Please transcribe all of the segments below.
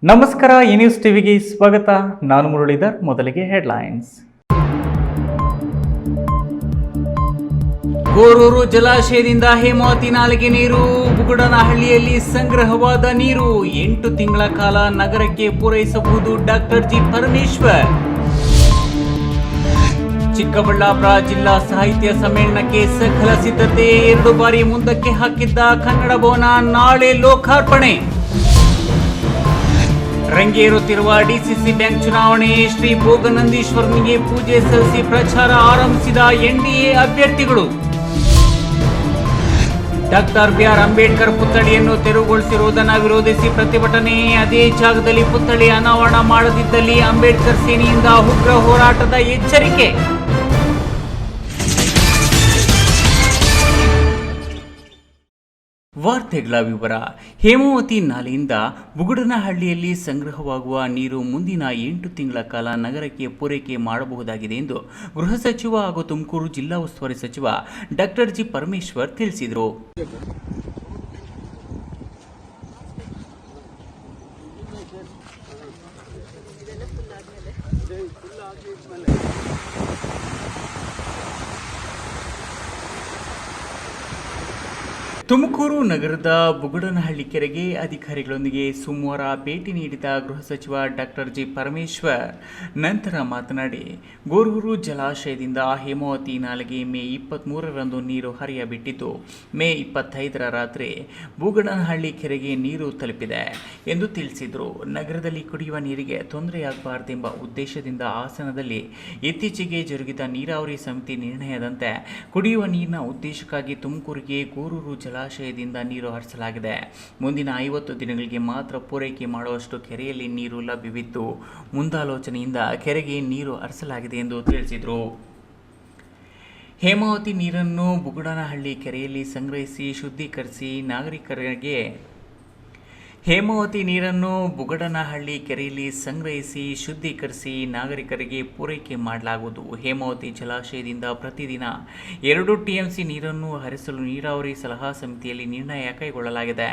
ನಮಸ್ಕಾರ, ಈ ನ್ಯೂಸ್ ಟಿವಿಗೆ ಸ್ವಾಗತ. ನಾನು ಮುರಳೀಧರ್. ಮೊದಲಿಗೆ ಹೆಡ್ಲೈನ್ಸ್. ಗೋರೂರು ಜಲಾಶಯದಿಂದ ಹೇಮಾವತಿ ನಾಲೆಗೆ ನೀರು. ಬುಗುಡನಹಳ್ಳಿಯಲ್ಲಿ ಸಂಗ್ರಹವಾದ ನೀರು 8 ತಿಂಗಳ ಕಾಲ ನಗರಕ್ಕೆ ಪೂರೈಸಬಹುದು. Doctor G Parameshwar. ಚಿಕ್ಕಬಳ್ಳಾಪುರ ಜಿಲ್ಲಾ ಸಾಹಿತ್ಯ ಸಮ್ಮೇಳನಕ್ಕೆ ಸಕಲ ಸಿದ್ಧತೆ. 2 ಬಾರಿ ಮುಂದಕ್ಕೆ ಹಾಕಿದ್ದ ಕನ್ನಡ ಭವನ ನಾಳೆ ಲೋಕಾರ್ಪಣೆ. ರಂಗೇರುತ್ತಿರುವ ಡಿಸಿಸಿ ಬ್ಯಾಂಕ್ ಚುನಾವಣೆ. ಶ್ರೀ ಭೋಗನಂದೀಶ್ವರನಿಗೆ ಪೂಜೆ ಸಲ್ಲಿಸಿ ಪ್ರಚಾರ ಆರಂಭಿಸಿದ ಎನ್ಡಿಎ ಅಭ್ಯರ್ಥಿಗಳು. ಡಾಕ್ಟರ್ ಬಿಆರ್ ಅಂಬೇಡ್ಕರ್ ಪುತ್ಥಳಿಯನ್ನು ತೆರವುಗೊಳಿಸಿರುವುದನ್ನು ವಿರೋಧಿಸಿ ಪ್ರತಿಭಟನೆ. ಅದೇ ಜಾಗದಲ್ಲಿ ಪುತ್ಥಳಿ ಅನಾವರಣ ಮಾಡದಿದ್ದಲ್ಲಿ ಅಂಬೇಡ್ಕರ್ ಸೇನೆಯಿಂದ ಉಗ್ರ ಹೋರಾಟದ ಎಚ್ಚರಿಕೆ. ವಾರ್ತೆಗಳ ವಿವರ. ಹೇಮಾವತಿ ನಾಲೆಯಿಂದ ಬುಗುಡನಹಳ್ಳಿಯಲ್ಲಿ ಸಂಗ್ರಹವಾಗುವ ನೀರು ಮುಂದಿನ 8 ತಿಂಗಳ ಕಾಲ ನಗರಕ್ಕೆ ಪೂರೈಕೆ ಮಾಡಬಹುದಾಗಿದೆ ಎಂದು ಗೃಹ ಸಚಿವ ಹಾಗೂ ತುಮಕೂರು ಜಿಲ್ಲಾ ಉಸ್ತುವಾರಿ ಸಚಿವ ಡಾಕ್ಟರ್ ಜಿ ಪರಮೇಶ್ವರ್ ತಿಳಿಸಿದರು. ತುಮಕೂರು ನಗರದ ಬುಗುಡನಹಳ್ಳಿ ಕೆರೆಗೆ ಅಧಿಕಾರಿಗಳೊಂದಿಗೆ ಸೋಮವಾರ ಭೇಟಿ ನೀಡಿದ ಗೃಹ ಸಚಿವ ಡಾಕ್ಟರ್ ಜಿ ಪರಮೇಶ್ವರ್ ನಂತರ ಮಾತನಾಡಿ, ಗೋರೂರು ಜಲಾಶಯದಿಂದ ಹೇಮಾವತಿ ನಾಲೆಗೆ ಮೇ 23ರಂದು ನೀರು ಹರಿಯಬಿಟ್ಟಿದ್ದು, ಮೇ 25ರ ರಾತ್ರಿ ಬುಗುಡನಹಳ್ಳಿ ಕೆರೆಗೆ ನೀರು ತಲುಪಿದೆ ಎಂದು ತಿಳಿಸಿದರು. ನಗರದಲ್ಲಿ ಕುಡಿಯುವ ನೀರಿಗೆ ತೊಂದರೆಯಾಗಬಾರದೆಂಬ ಉದ್ದೇಶದಿಂದ ಹಾಸನದಲ್ಲಿ ಇತ್ತೀಚೆಗೆ ಜರುಗಿದ ನೀರಾವರಿ ಸಮಿತಿ ನಿರ್ಣಯದಂತೆ ಕುಡಿಯುವ ನೀರಿನ ಉದ್ದೇಶಕ್ಕಾಗಿ ತುಮಕೂರಿಗೆ ಗೋರೂರು ಜಲಾಶಯದಿಂದ ನೀರು ಹರಿಸಲಾಗಿದೆ. ಮುಂದಿನ 50 ದಿನಗಳಿಗೆ ಮಾತ್ರ ಪೂರೈಕೆ ಮಾಡುವಷ್ಟು ಕೆರೆಯಲ್ಲಿ ನೀರು ಲಭ್ಯವಿದ್ದು, ಮುಂದಾಲೋಚನೆಯಿಂದ ಕೆರೆಗೆ ನೀರು ಹರಿಸಲಾಗಿದೆ ಎಂದು ತಿಳಿಸಿದರು. ಹೇಮಾವತಿ ನೀರನ್ನು ಬುಗುಡನಹಳ್ಳಿ ಕೆರೆಯಲ್ಲಿ ಸಂಗ್ರಹಿಸಿ ಶುದ್ಧೀಕರಿಸಿ ನಾಗರಿಕರಿಗೆ ಪೂರೈಕೆ ಮಾಡಲಾಗುವುದು. ಹೇಮಾವತಿ ಜಲಾಶಯದಿಂದ ಪ್ರತಿದಿನ 2 ಟಿಎಂಸಿ ನೀರನ್ನು ಹರಿಸಲು ನೀರಾವರಿ ಸಲಹಾ ಸಮಿತಿಯಲ್ಲಿ ನಿರ್ಣಯ ಕೈಗೊಳ್ಳಲಾಗಿದೆ.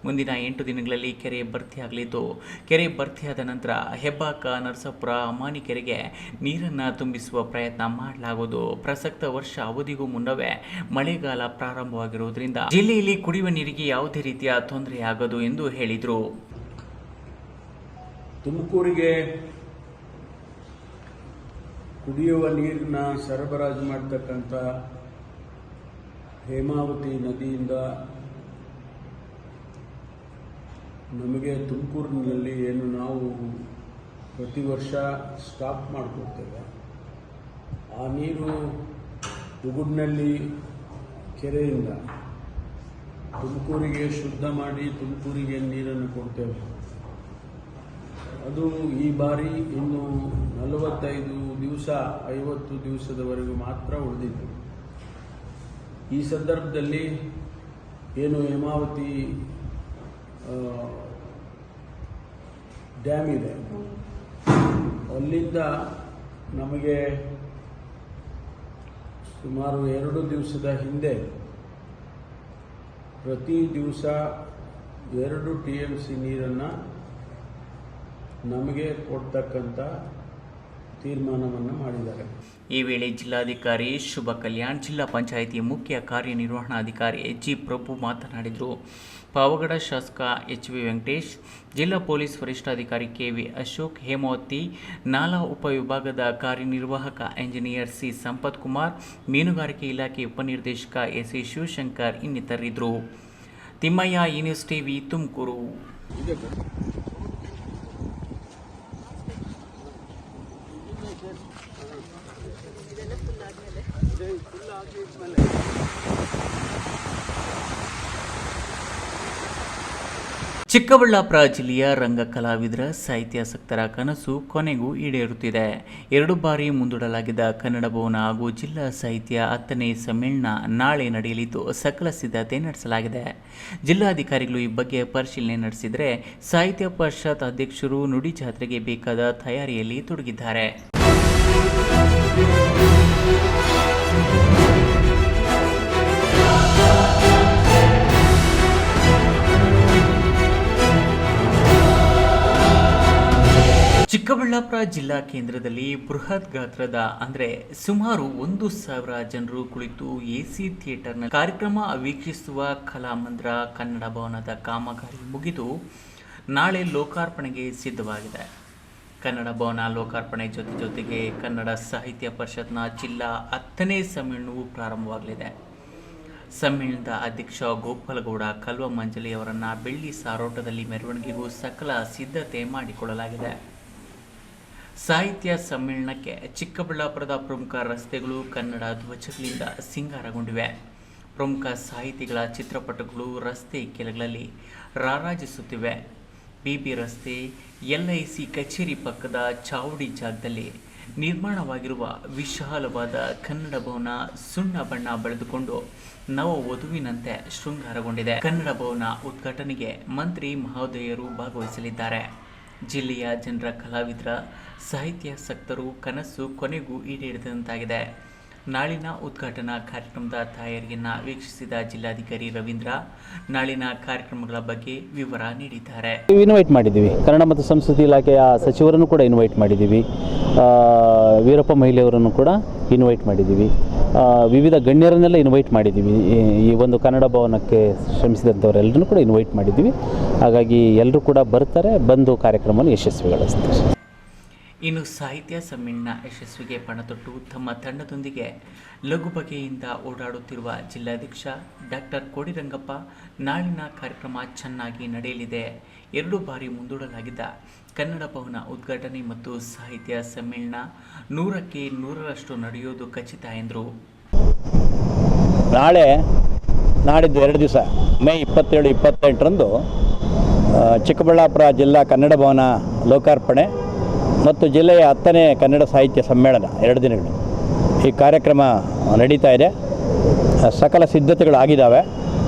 ಮುಂದಿನ 8 ದಿನಗಳಲ್ಲಿ ಕೆರೆ ಭರ್ತಿಯಾಗಲಿದ್ದು, ಕೆರೆ ಭರ್ತಿಯಾದ ನಂತರ ಹೆಬ್ಬಾಕ, ನರಸಾಪುರ, ಅಮಾನಿ ಕೆರೆಗೆ ನೀರನ್ನು ತುಂಬಿಸುವ ಪ್ರಯತ್ನ ಮಾಡಲಾಗುವುದು. ಪ್ರಸಕ್ತ ವರ್ಷ ಅವಧಿಗೂ ಮುನ್ನವೇ ಮಳೆಗಾಲ ಪ್ರಾರಂಭವಾಗಿರುವುದರಿಂದ ಜಿಲ್ಲೆಯಲ್ಲಿ ಕುಡಿಯುವ ನೀರಿಗೆ ಯಾವುದೇ ರೀತಿಯ ತೊಂದರೆಯಾಗದು ಎಂದು ಹೇಳಿದರು. ತುಮಕೂರಿಗೆ ಕುಡಿಯುವ ನೀರನ್ನ ಸರಬರಾಜು ಮಾಡತಕ್ಕಂಥ ಹೇಮಾವತಿ ನದಿಯಿಂದ ನಮಗೆ ತುಮಕೂರಿನಲ್ಲಿ ಏನು ನಾವು ಪ್ರತಿ ವರ್ಷ ಸ್ಟಾಕ್ ಮಾಡ್ಕೊಡ್ತೇವೆ, ಆ ನೀರು ಬುಗುಡ್ನಳ್ಳಿ ಕೆರೆಯಿಂದ ತುಮಕೂರಿಗೆ ಶುದ್ಧ ಮಾಡಿ ತುಮಕೂರಿಗೆ ನೀರನ್ನು ಕೊಡ್ತೇವೆ. ಅದು ಈ ಬಾರಿ ಇನ್ನು 45 ದಿವಸ 50 ದಿವಸದವರೆಗೂ ಮಾತ್ರ ಉಳಿದಿತ್ತು. ಈ ಸಂದರ್ಭದಲ್ಲಿ ಏನು ಹೇಮಾವತಿ ಡ್ಯಾಮ್ ಇದೆ, ಅಲ್ಲಿಂದ ನಮಗೆ ಸುಮಾರು 2 ದಿವಸದ ಹಿಂದೆ ಪ್ರತಿ ದಿವಸ 2 ಟಿಎಂಸಿ ನೀರನ್ನು ನಮಗೆ ಕೊಡ್ತಕ್ಕಂಥ ತೀರ್ಮಾನವನ್ನು ಮಾಡಿದ್ದಾರೆ. ಈ ವೇಳೆ ಜಿಲ್ಲಾಧಿಕಾರಿ ಶುಭ ಕಲ್ಯಾಣ್, ಜಿಲ್ಲಾ ಪಂಚಾಯಿತಿ ಮುಖ್ಯ ಕಾರ್ಯನಿರ್ವಹಣಾಧಿಕಾರಿ ಜಿ ಪ್ರಭು ಮಾತನಾಡಿದರು. ಪಾವಗಡ ಶಾಸಕ ಎಚ್.ವಿ. ವೆಂಕಟೇಶ್, ಜಿಲ್ಲಾ ಪೊಲೀಸ್ ವರಿಷ್ಠಾಧಿಕಾರಿ ಕೆ.ವಿ. ಅಶೋಕ್, ಹೇಮಾವತಿ ನಾಲಾ ಉಪವಿಭಾಗದ ಕಾರ್ಯನಿರ್ವಾಹಕ ಎಂಜಿನಿಯರ್ ಸಿ. ಸಂಪತ್ ಕುಮಾರ್, ಮೀನುಗಾರಿಕೆ ಇಲಾಖೆ ಉಪನಿರ್ದೇಶಕ ಎಸ್.ಎ. ಶಿವಶಂಕರ್ ಇನ್ನಿತರರಿದ್ದರು. ತಿಮ್ಮಯ್ಯ, ಈ ನ್ಯೂಸ್ ಟಿವಿ, ತುಮಕೂರು. ಚಿಕ್ಕಬಳ್ಳಾಪುರ ಜಿಲ್ಲೆಯ ರಂಗ ಕಲಾವಿದರ ಸಾಹಿತ್ಯಾಸಕ್ತರ ಕನಸು ಕೊನೆಗೂ ಈಡೇರುತ್ತಿದೆ. 2 ಬಾರಿ ಮುಂದೂಡಲಾಗಿದ್ದ ಕನ್ನಡ ಭವನ ಹಾಗೂ ಜಿಲ್ಲಾ ಸಾಹಿತ್ಯ 10ನೇ ಸಮ್ಮೇಳನ ನಾಳೆ ನಡೆಯಲಿದ್ದು, ಸಕಲ ಸಿದ್ಧತೆ ನಡೆಸಲಾಗಿದೆ. ಜಿಲ್ಲಾಧಿಕಾರಿಗಳು ಈ ಬಗ್ಗೆ ಪರಿಶೀಲನೆ ನಡೆಸಿದರೆ, ಸಾಹಿತ್ಯ ಪರಿಷತ್ ಅಧ್ಯಕ್ಷರು ನುಡಿ ಜಾತ್ರೆಗೆ ಬೇಕಾದ ತಯಾರಿಯಲ್ಲಿ ತೊಡಗಿದ್ದಾರೆ. ಚಿಕ್ಕಬಳ್ಳಾಪುರ ಜಿಲ್ಲಾ ಕೇಂದ್ರದಲ್ಲಿ ಬೃಹತ್ ಗಾತ್ರದ ಅಂದರೆ ಸುಮಾರು 1,000 ಜನರು ಕುಳಿತು ಎಸಿ ಥಿಯೇಟರ್ನ ಕಾರ್ಯಕ್ರಮ ವೀಕ್ಷಿಸುವ ಕಲಾಮಂದಿರ ಕನ್ನಡ ಭವನದ ಕಾಮಗಾರಿ ಮುಗಿದು ನಾಳೆ ಲೋಕಾರ್ಪಣೆಗೆ ಸಿದ್ಧವಾಗಿದೆ. ಕನ್ನಡ ಭವನ ಲೋಕಾರ್ಪಣೆ ಜೊತೆಗೆ ಕನ್ನಡ ಸಾಹಿತ್ಯ ಪರಿಷತ್ನ ಜಿಲ್ಲಾ 10ನೇ ಸಮ್ಮೇಳನವು ಪ್ರಾರಂಭವಾಗಲಿದೆ. ಸಮ್ಮೇಳನದ ಅಧ್ಯಕ್ಷ ಗೋಪಾಲಗೌಡ ಕಲ್ವಮಂಜಲಿ ಅವರನ್ನು ಬೆಳ್ಳಿ ಸಾರೋಟದಲ್ಲಿ ಮೆರವಣಿಗೆಗೂ ಸಕಲ ಸಿದ್ಧತೆ ಮಾಡಿಕೊಳ್ಳಲಾಗಿದೆ. ಸಾಹಿತ್ಯ ಸಮ್ಮೇಳನಕ್ಕೆ ಚಿಕ್ಕಬಳ್ಳಾಪುರದ ಪ್ರಮುಖ ರಸ್ತೆಗಳು ಕನ್ನಡ ಧ್ವಜಗಳಿಂದ ಸಿಂಗಾರಗೊಂಡಿವೆ. ಪ್ರಮುಖ ಸಾಹಿತಿಗಳ ಚಿತ್ರಪಟಗಳು ರಸ್ತೆ ಕೆಳಗಳಲ್ಲಿ ರಾರಾಜಿಸುತ್ತಿವೆ. ಬಿಬಿ ರಸ್ತೆ, LIC ಕಚೇರಿ ಪಕ್ಕದ ಚಾವಡಿ ಜಾಗದಲ್ಲಿ ನಿರ್ಮಾಣವಾಗಿರುವ ವಿಶಾಲವಾದ ಕನ್ನಡ ಭವನ ಸುಣ್ಣ ಬಣ್ಣ ಬಳಿದುಕೊಂಡು ನವ ವಧುವಿನಂತೆ ಶೃಂಗಾರಗೊಂಡಿದೆ. ಕನ್ನಡ ಭವನ ಉದ್ಘಾಟನೆಗೆ ಮಂತ್ರಿ ಮಹೋದಯರು ಭಾಗವಹಿಸಲಿದ್ದಾರೆ. ಜಿಲ್ಲೆಯ ಜನರ ಕಲಾವಿದರ ಸಾಹಿತ್ಯಾಸಕ್ತರು ಕನಸು ಕೊನೆಗೂ ಈಡೇರಿದಂತಾಗಿದೆ. ನಾಳಿನ ಉದ್ಘಾಟನಾ ಕಾರ್ಯಕ್ರಮದ ತಯಾರಿಯನ್ನು ವೀಕ್ಷಿಸಿದ ಜಿಲ್ಲಾಧಿಕಾರಿ ರವೀಂದ್ರ ನಾಳಿನ ಕಾರ್ಯಕ್ರಮಗಳ ಬಗ್ಗೆ ವಿವರ ನೀಡಿದ್ದಾರೆ. ಇನ್ವೈಟ್ ಮಾಡಿದ್ದೀವಿ. ಕನ್ನಡ ಮತ್ತು ಸಂಸ್ಕೃತಿ ಇಲಾಖೆಯ ಸಚಿವರನ್ನು ಕೂಡ ಇನ್ವೈಟ್ ಮಾಡಿದ್ದೀವಿ. ವೀರಪ್ಪ ಮೊಯ್ಲಿಯವರನ್ನು ಕೂಡ ಇನ್ವೈಟ್ ಮಾಡಿದ್ದೀವಿ. ವಿವಿಧ ಗಣ್ಯರನ್ನೆಲ್ಲ ಇನ್ವೈಟ್ ಮಾಡಿದ್ದೀವಿ. ಈ ಒಂದು ಕನ್ನಡ ಭವನಕ್ಕೆ ಶ್ರಮಿಸಿದಂಥವರೆಲ್ಲರೂ ಕೂಡ ಇನ್ವೈಟ್ ಮಾಡಿದ್ದೀವಿ. ಹಾಗಾಗಿ ಎಲ್ಲರೂ ಕೂಡ ಬರ್ತಾರೆ, ಬಂದು ಕಾರ್ಯಕ್ರಮವನ್ನು ಯಶಸ್ವಿಗೊಳಿಸ್ತಾರೆ. ಇನ್ನು ಸಾಹಿತ್ಯ ಸಮ್ಮೇಳನ ಯಶಸ್ವಿಗೆ ಪಣತೊಟ್ಟು ತಮ್ಮ ತಂಡದೊಂದಿಗೆ ಲಘು ಬಗೆಯಿಂದ ಓಡಾಡುತ್ತಿರುವ ಜಿಲ್ಲಾಧ್ಯಕ್ಷ ಡಾಕ್ಟರ್ ಕೋಡಿರಂಗಪ್ಪ ನಾಳಿನ ಕಾರ್ಯಕ್ರಮ ಚೆನ್ನಾಗಿ ನಡೆಯಲಿದೆ. 2 ಬಾರಿ ಮುಂದೂಡಲಾಗಿದ್ದ ಕನ್ನಡ ಭವನ ಉದ್ಘಾಟನೆ ಮತ್ತು ಸಾಹಿತ್ಯ ಸಮ್ಮೇಳನ 100ಕ್ಕೆ 100ರಷ್ಟು ನಡೆಯೋದು ಖಚಿತ ಎಂದರು. ನಾಡಿದ್ದು 2 ದಿವಸ ಮೇ 27, 28ರಂದು ಚಿಕ್ಕಬಳ್ಳಾಪುರ ಜಿಲ್ಲಾ ಕನ್ನಡ ಭವನ ಲೋಕಾರ್ಪಣೆ ಮತ್ತು ಜಿಲ್ಲೆಯ 10ನೇ ಕನ್ನಡ ಸಾಹಿತ್ಯ ಸಮ್ಮೇಳನ 2 ದಿನಗಳು ಈ ಕಾರ್ಯಕ್ರಮ ನಡೀತಾ ಇದೆ. ಸಕಲ ಸಿದ್ಧತೆಗಳು ಆಗಿದ್ದಾವೆ.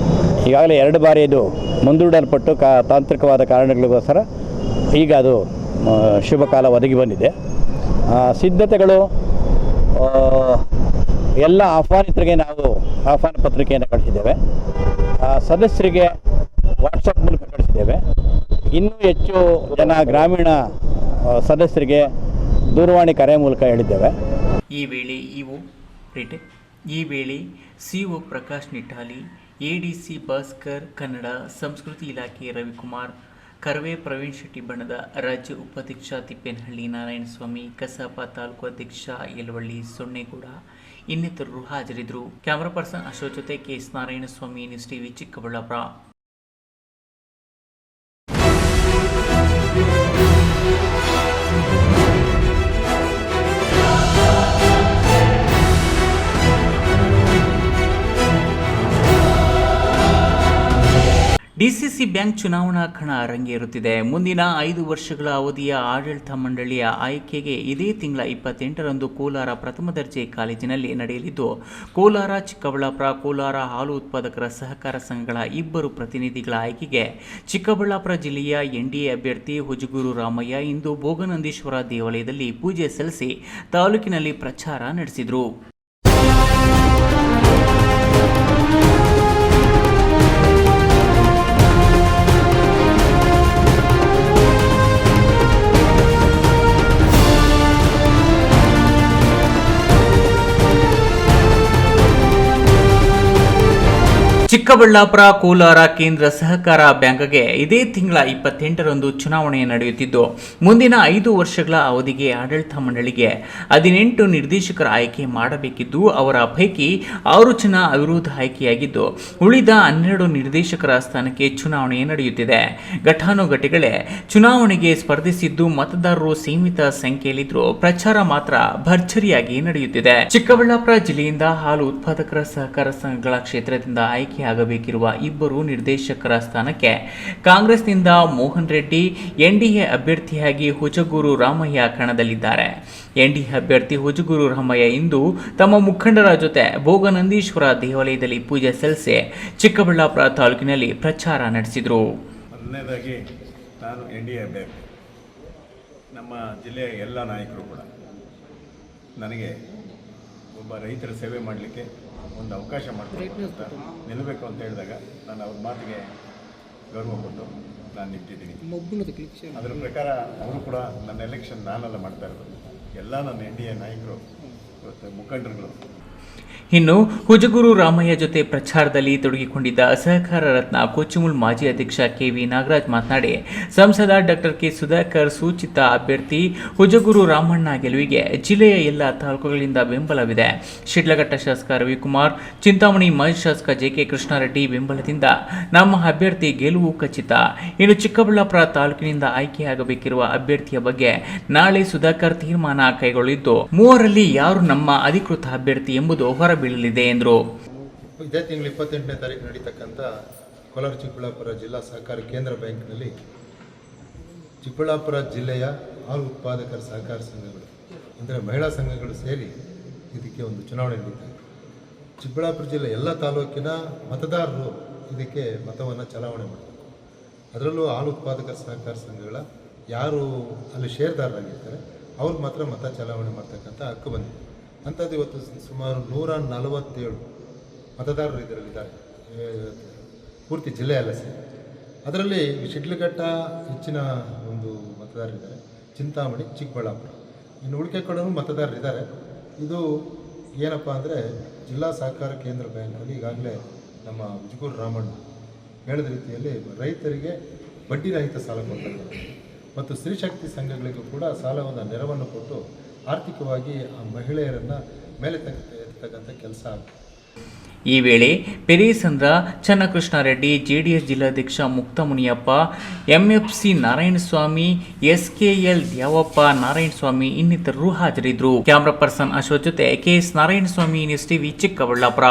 ಈಗಾಗಲೇ 2 ಬಾರಿ ಇದು ಮುಂದೂಡಲ್ಪಟ್ಟು ತಾಂತ್ರಿಕವಾದ ಕಾರಣಗಳಿಗೋಸ್ಕರ ಈಗ ಅದು ಶುಭ ಕಾಲ ಒದಗಿ ಬಂದಿದೆ. ಸಿದ್ಧತೆಗಳು ಎಲ್ಲ ಆಹ್ವಾನಿತರಿಗೆ ನಾವು ಆಹ್ವಾನ ಪತ್ರಿಕೆಯನ್ನು ಕಳಿಸಿದ್ದೇವೆ. ಸದಸ್ಯರಿಗೆ ವಾಟ್ಸಪ್ ಮೂಲಕ ಕಳಿಸಿದ್ದೇವೆ. ಇನ್ನೂ ಹೆಚ್ಚು ಜನ ಗ್ರಾಮೀಣ ಸದಸ್ಯರಿಗೆ ದೂರವಾಣಿ ಕರೆ ಮೂಲಕ ಹೇಳಿದ್ದೇವೆ. ಈ ವೇಳೆ CO ಪ್ರಕಾಶ್ ನಿಟ್ಟಾಲಿ, ADC ಭಾಸ್ಕರ್, ಕನ್ನಡ ಸಂಸ್ಕೃತಿ ಇಲಾಖೆ ರವಿಕುಮಾರ್, ಕರವೇ ಪ್ರವೀಣ್ ಶೆಟ್ಟಿ ಬಣದ ರಾಜ್ಯ ಉಪಾಧ್ಯಕ್ಷ ತಿಪ್ಪೇನಹಳ್ಳಿ ನಾರಾಯಣಸ್ವಾಮಿ, ಕಸಾಪ ತಾಲೂಕು ಅಧ್ಯಕ್ಷ ಯಲವಳ್ಳಿ ಸೊನ್ನೇಗೌಡ ಇನ್ನಿತರರು ಹಾಜರಿದ್ದರು. ಕ್ಯಾಮರಾ ಪರ್ಸನ್ ಅಶೋಕ್ ಜೊತೆ KS Narayanaswamy, news TV Chikkaballapur. DCC bank ಚುನಾವಣಾ ಕಣ ರಂಗೇರುತ್ತಿದೆ. ಮುಂದಿನ 5 ವರ್ಷಗಳ ಅವಧಿಯ ಆಡಳಿತ ಮಂಡಳಿಯ ಆಯ್ಕೆಗೆ ಇದೇ ತಿಂಗಳ 28ರಂದು ಕೋಲಾರ ಪ್ರಥಮ ದರ್ಜೆ ಕಾಲೇಜಿನಲ್ಲಿ ನಡೆಯಲಿದ್ದು, ಕೋಲಾರ, ಚಿಕ್ಕಬಳ್ಳಾಪುರ, ಕೋಲಾರ ಹಾಲು ಉತ್ಪಾದಕರ ಸಹಕಾರ ಸಂಘಗಳ 2 ಪ್ರತಿನಿಧಿಗಳ ಆಯ್ಕೆಗೆ ಚಿಕ್ಕಬಳ್ಳಾಪುರ ಜಿಲ್ಲೆಯ NDA ಅಭ್ಯರ್ಥಿ ಹುಜಗೂರು ರಾಮಯ್ಯ ಇಂದು ಭೋಗನಂದೀಶ್ವರ ದೇವಾಲಯದಲ್ಲಿ ಪೂಜೆ ಸಲ್ಲಿಸಿ ತಾಲೂಕಿನಲ್ಲಿ ಪ್ರಚಾರ ನಡೆಸಿದರು. ಚಿಕ್ಕಬಳ್ಳಾಪುರ ಕೋಲಾರ ಕೇಂದ್ರ ಸಹಕಾರ ಬ್ಯಾಂಕ್ಗೆ ಇದೇ ತಿಂಗಳ 28ರಂದು ಚುನಾವಣೆ ನಡೆಯುತ್ತಿದ್ದು, ಮುಂದಿನ 5 ವರ್ಷಗಳ ಅವಧಿಗೆ ಆಡಳಿತ ಮಂಡಳಿಗೆ 18 ನಿರ್ದೇಶಕರ ಆಯ್ಕೆ ಮಾಡಬೇಕಿದ್ದು, ಅವರ ಪೈಕಿ 6 ಜನ ಅವಿರೋಧ ಆಯ್ಕೆಯಾಗಿದ್ದು, ಉಳಿದ 12 ನಿರ್ದೇಶಕರ ಸ್ಥಾನಕ್ಕೆ ಚುನಾವಣೆ ನಡೆಯುತ್ತಿದೆ. ಘಟಾನುಘಟಿಗಳೇ ಚುನಾವಣೆಗೆ ಸ್ಪರ್ಧಿಸಿದ್ದು, ಮತದಾರರು ಸೀಮಿತ ಸಂಖ್ಯೆಯಲ್ಲಿದ್ದರೂ ಪ್ರಚಾರ ಮಾತ್ರ ಭರ್ಜರಿಯಾಗಿ ನಡೆಯುತ್ತಿದೆ. ಚಿಕ್ಕಬಳ್ಳಾಪುರ ಜಿಲ್ಲೆಯಿಂದ ಹಾಲು ಉತ್ಪಾದಕರ ಸಹಕಾರ ಸಂಘಗಳ ಕ್ಷೇತ್ರದಿಂದ ಆಯ್ಕೆಯಾಗಬೇಕಿರುವ 2 ನಿರ್ದೇಶಕರ ಸ್ಥಾನಕ್ಕೆ ಕಾಂಗ್ರೆಸ್ನಿಂದ ಮೋಹನ್ ರೆಡ್ಡಿ, NDA ಅಭ್ಯರ್ಥಿಯಾಗಿ ಹುಜಗೂರು ರಾಮಯ್ಯ ಕಣದಲ್ಲಿದ್ದಾರೆ. NDA ಅಭ್ಯರ್ಥಿ ಹುಜಗೂರು ರಾಮಯ್ಯ ಇಂದು ತಮ್ಮ ಮುಖಂಡರ ಜೊತೆ ಭೋಗನಂದೀಶ್ವರ ದೇವಾಲಯದಲ್ಲಿ ಪೂಜೆ ಸಲ್ಲಿಸಿ ಚಿಕ್ಕಬಳ್ಳಾಪುರ ತಾಲೂಕಿನಲ್ಲಿ ಪ್ರಚಾರ ನಡೆಸಿದರು. ಮೊದಲನೇದಾಗಿ ನಾನು NDA ಅಭ್ಯರ್ಥಿ. ನಮ್ಮ ಜಿಲ್ಲೆಯ ಎಲ್ಲ ನಾಯಕರು ಕೂಡ ನನಗೆ ಒಬ್ಬ ರೈತರ ಸೇವೆ ಮಾಡಲಿಕ್ಕೆ ಒಂದು ಅವಕಾಶ ಮಾಡಿಕೊಟ್ಟು ನಿಲ್ಲಬೇಕು ಅಂತ ಹೇಳಿದಾಗ ನಾನು ಅವ್ರ ಮಾತಿಗೆ ಗೌರವ ಕೊಟ್ಟು ನಾನು ನಿಂತಿದ್ದೀನಿ. ಅದರ ಪ್ರಕಾರ ಅವರು ಕೂಡ ನನ್ನ ಎಲೆಕ್ಷನ್ ನಾನೆಲ್ಲ ಮಾಡ್ತಾ ಇರೋದು, ಎಲ್ಲ ನನ್ನ NDA ನಾಯಕರು ಮತ್ತು ಮುಖಂಡರುಗಳು. ಇನ್ನು ಹುಜಗೂರು ರಾಮಯ್ಯ ಜೊತೆ ಪ್ರಚಾರದಲ್ಲಿ ತೊಡಗಿಕೊಂಡಿದ್ದ ಸಹಕಾರ ರತ್ನ ಕೊಚ್ಚುಮುಲ್ ಮಾಜಿ ಅಧ್ಯಕ್ಷ KV ನಾಗರಾಜ್ ಮಾತನಾಡಿ, ಸಂಸದ ಡಾಕ್ಟರ್ K ಸುಧಾಕರ್ ಸೂಚಿತ ಅಭ್ಯರ್ಥಿ ಹುಜಗೂರು ರಾಮಣ್ಣ ಗೆಲುವಿಗೆ ಜಿಲ್ಲೆಯ ಎಲ್ಲ ತಾಲೂಕುಗಳಿಂದ ಬೆಂಬಲವಿದೆ. ಶಿಡ್ಲಘಟ್ಟ ಶಾಸಕ ರವಿಕುಮಾರ್, ಚಿಂತಾಮಣಿ ಮಾಜಿ ಶಾಸಕ JK ಕೃಷ್ಣಾರೆಡ್ಡಿ ಬೆಂಬಲದಿಂದ ನಮ್ಮ ಅಭ್ಯರ್ಥಿ ಗೆಲುವು ಖಚಿತ. ಇನ್ನು ಚಿಕ್ಕಬಳ್ಳಾಪುರ ತಾಲೂಕಿನಿಂದ ಆಯ್ಕೆಯಾಗಬೇಕಿರುವ ಅಭ್ಯರ್ಥಿಯ ಬಗ್ಗೆ ನಾಳೆ ಸುಧಾಕರ್ ತೀರ್ಮಾನ ಕೈಗೊಳ್ಳಿದ್ದು, ಮೂವರಲ್ಲಿ ಯಾರು ನಮ್ಮ ಅಧಿಕೃತ ಅಭ್ಯರ್ಥಿ ಎಂಬುದು ಹೊರಬೀಳಲಿದೆ ಎಂದರು. ಇದೇ ತಿಂಗಳು 28ನೇ ತಾರೀಕು ನಡೀತಕ್ಕಂಥ ಕೋಲಾರ ಚಿಕ್ಕಬಳ್ಳಾಪುರ ಜಿಲ್ಲಾ ಸಹಕಾರ ಕೇಂದ್ರ ಬ್ಯಾಂಕ್ನಲ್ಲಿ ಚಿಕ್ಕಬಳ್ಳಾಪುರ ಜಿಲ್ಲೆಯ ಹಾಲು ಉತ್ಪಾದಕರ ಸಹಕಾರ ಸಂಘಗಳು ಅಂದರೆ ಮಹಿಳಾ ಸಂಘಗಳು ಸೇರಿ ಇದಕ್ಕೆ ಒಂದು ಚುನಾವಣೆ ನಡೀತಾ ಇದೆ. ಚಿಕ್ಕಬಳ್ಳಾಪುರ ಜಿಲ್ಲೆ ಎಲ್ಲ ತಾಲೂಕಿನ ಮತದಾರರು ಇದಕ್ಕೆ ಮತವನ್ನು ಚಲಾವಣೆ ಮಾಡಬೇಕು. ಅದರಲ್ಲೂ ಹಾಲು ಉತ್ಪಾದಕರ ಸಹಕಾರ ಸಂಘಗಳ ಯಾರು ಅಲ್ಲಿ ಷೇರ್ದಾರರಾಗಿರ್ತಾರೆ ಅವ್ರಿಗೆ ಮಾತ್ರ ಮತ ಚಲಾವಣೆ ಮಾಡ್ತಕ್ಕಂಥ ಹಕ್ಕು ಬಂದಿದೆ. ಅಂಥದ್ದು ಇವತ್ತು ಸುಮಾರು 147 ಮತದಾರರು ಇದರಲ್ಲಿದ್ದಾರೆ, ಪೂರ್ತಿ ಜಿಲ್ಲೆಯಲ್ಲ ಸೇರಿ. ಅದರಲ್ಲಿ ಶಿಡ್ಲಘಟ್ಟ ಹೆಚ್ಚಿನ ಒಂದು ಮತದಾರರಿದ್ದಾರೆ, ಚಿಂತಾಮಣಿ, ಚಿಕ್ಕಬಳ್ಳಾಪುರ, ಇನ್ನು ಉಳಿಕೆ ಕಡೆಯೂ ಮತದಾರರಿದ್ದಾರೆ. ಇದು ಏನಪ್ಪ ಅಂದರೆ ಜಿಲ್ಲಾ ಸಹಕಾರ ಕೇಂದ್ರ ಬ್ಯಾಂಕ್ನಲ್ಲಿ ಈಗಾಗಲೇ ನಮ್ಮ ಹುಜಗೂರು ರಾಮಣ್ಣ ಹೇಳಿದ ರೀತಿಯಲ್ಲಿ ರೈತರಿಗೆ ಬಡ್ಡಿ ರಹಿತ ಸಾಲ ಕೊಡ್ತಕ್ಕಂಥ ಮತ್ತು ಸ್ತ್ರೀಶಕ್ತಿ ಸಂಘಗಳಿಗೂ ಕೂಡ ಸಾಲವನ್ನು ನೆರವನ್ನು ಕೊಟ್ಟು ಆರ್ಥಿಕವಾಗಿ ಆ ಮಹಿಳೆಯರನ್ನು ಮೇಲೆ ಎತ್ತಕ್ಕಂಥ ಕೆಲಸ ಆಗುತ್ತೆ. ಈ ವೇಳೆ ಪೆರೇಸಂದ್ರ ಚನ್ನಕೃಷ್ಣಾರೆಡ್ಡಿ, JDS ಜಿಲ್ಲಾಧ್ಯಕ್ಷ ಮುಕ್ತ ಮುನಿಯಪ್ಪ, MFC ನಾರಾಯಣಸ್ವಾಮಿ, SKL ದ್ಯಾವಪ್ಪ ನಾರಾಯಣಸ್ವಾಮಿ ಇನ್ನಿತರರು ಹಾಜರಿದ್ದರು. ಕ್ಯಾಮರಾ ಪರ್ಸನ್ ಅಶ್ವಥ್ ಜೊತೆ KS Narayanaswamy, news TV, Chikkaballapur.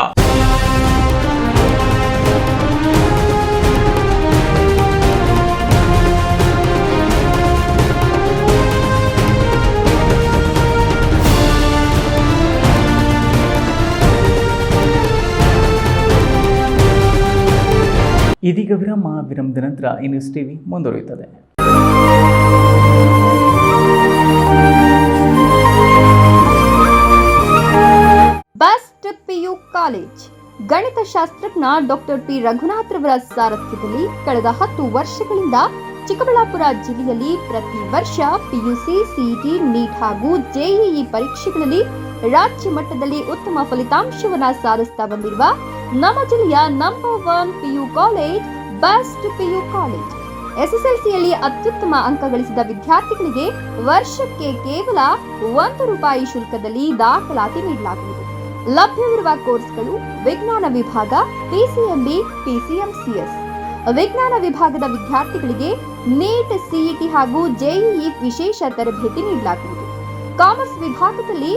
ಇದೀಗ ವಿರಾಮದ ನಂತರ ನ್ಯೂಸ್ TV ಮುಂದುವರಿಯುತ್ತದೆ. Best PU college. ಗಣಿತಶಾಸ್ತ್ರಜ್ಞ ಡಾಕ್ಟರ್ P ರಘುನಾಥ್ ರವರ ಸಾರಥ್ಯದಲ್ಲಿ ಕಳೆದ 10 ವರ್ಷಗಳಿಂದ ಚಿಕ್ಕಬಳ್ಳಾಪುರ ಜಿಲ್ಲೆಯಲ್ಲಿ ಪ್ರತಿ ವರ್ಷ PUC, CET, NEET ಹಾಗೂ JEE ಪರೀಕ್ಷೆಗಳಲ್ಲಿ ರಾಜ್ಯ ಮಟ್ಟದಲ್ಲಿ ಉತ್ತಮ ಫಲಿತಾಂಶವನ್ನು ಸಾಧಿಸುತ್ತಾ ಬಂದಿರುವ ನಮ್ಮ ಜಿಲ್ಲೆಯ number 1 PU college best PU college. SSLCಯಲ್ಲಿ ಅತ್ಯುತ್ತಮ ಅಂಕ ಗಳಿಸಿದ ವಿದ್ಯಾರ್ಥಿಗಳಿಗೆ ವರ್ಷಕ್ಕೆ ಕೇವಲ ₹1 ಶುಲ್ಕದಲ್ಲಿ ದಾಖಲಾತಿ ನೀಡಲಾಗುವುದು. ಲಭ್ಯವಿರುವ ಕೋರ್ಸ್ಗಳು ವಿಜ್ಞಾನ ವಿಭಾಗ, PCMB, PCMCS. ವಿಜ್ಞಾನ ವಿಭಾಗದ ವಿದ್ಯಾರ್ಥಿಗಳಿಗೆ ನೀಟ್, CET ಹಾಗೂ JEE ವಿಶೇಷ ತರಬೇತಿ ನೀಡಲಾಗುವುದು. ಕಾಮರ್ಸ್ ವಿಭಾಗದಲ್ಲಿ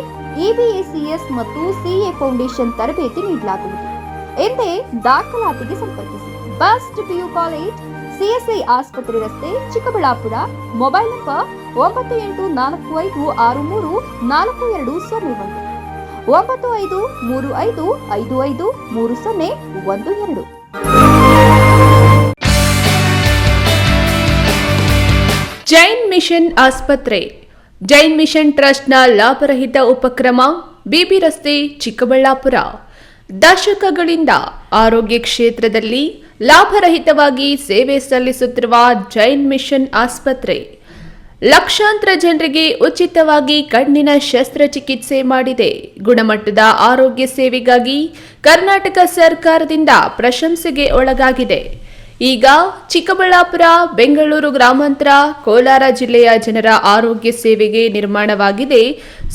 EBACS ಮತ್ತು CA ಫೌಂಡೇಶನ್ ತರಬೇತಿ ನೀಡಲಾಗುವುದು. ಎಂದೇ ದಾಖಲಾತಿಗೆ ಸಂಪರ್ಕಿಸಿ. ಬೆಸ್ಟ್ PU ಕಾಲೇಜ್, CSI ಆಸ್ಪತ್ರೆ ರಸ್ತೆ, Chikkaballapur. Mobile number 9845634201, 9535553012. Jain mission ಆಸ್ಪತ್ರೆ. ಜೈನ್ ಮಿಷನ್ ಟ್ರಸ್ಟ್ನ ಲಾಭರಹಿತ ಉಪಕ್ರಮ, BB ರಸ್ತೆ, ಚಿಕ್ಕಬಳ್ಳಾಪುರ. ದಶಕಗಳಿಂದ ಆರೋಗ್ಯ ಕ್ಷೇತ್ರದಲ್ಲಿ ಲಾಭರಹಿತವಾಗಿ ಸೇವೆ ಸಲ್ಲಿಸುತ್ತಿರುವ ಜೈನ್ ಮಿಷನ್ ಆಸ್ಪತ್ರೆ ಲಕ್ಷಾಂತರ ಜನರಿಗೆ ಉಚಿತವಾಗಿ ಕಣ್ಣಿನ ಶಸ್ತ್ರಚಿಕಿತ್ಸೆ ಮಾಡಿದೆ. ಗುಣಮಟ್ಟದ ಆರೋಗ್ಯ ಸೇವೆಗಾಗಿ ಕರ್ನಾಟಕ ಸರ್ಕಾರದಿಂದ ಪ್ರಶಂಸೆಗೆ ಒಳಗಾಗಿದೆ. ಈಗ ಚಿಕ್ಕಬಳ್ಳಾಪುರ, ಬೆಂಗಳೂರು ಗ್ರಾಮಾಂತರ, ಕೋಲಾರ ಜಿಲ್ಲೆಯ ಜನರ ಆರೋಗ್ಯ ಸೇವೆಗೆ ನಿರ್ಮಾಣವಾಗಿದೆ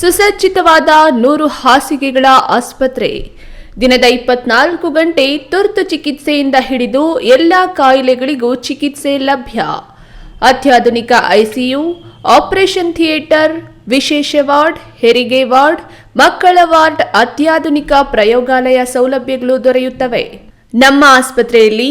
ಸುಸಜ್ಜಿತವಾದ 100 ಹಾಸಿಗೆಗಳ ಆಸ್ಪತ್ರೆ. ದಿನದ 24 ಗಂಟೆ ತುರ್ತು ಚಿಕಿತ್ಸೆಯಿಂದ ಹಿಡಿದು ಎಲ್ಲ ಕಾಯಿಲೆಗಳಿಗೂ ಚಿಕಿತ್ಸೆ ಲಭ್ಯ. ಅತ್ಯಾಧುನಿಕ ICU, ಆಪರೇಷನ್ ಥಿಯೇಟರ್, ವಿಶೇಷ ವಾರ್ಡ್, ಹೆರಿಗೆ ವಾರ್ಡ್, ಮಕ್ಕಳ ವಾರ್ಡ್, ಅತ್ಯಾಧುನಿಕ ಪ್ರಯೋಗಾಲಯ ಸೌಲಭ್ಯಗಳು ದೊರೆಯುತ್ತವೆ. ನಮ್ಮ ಆಸ್ಪತ್ರೆಯಲ್ಲಿ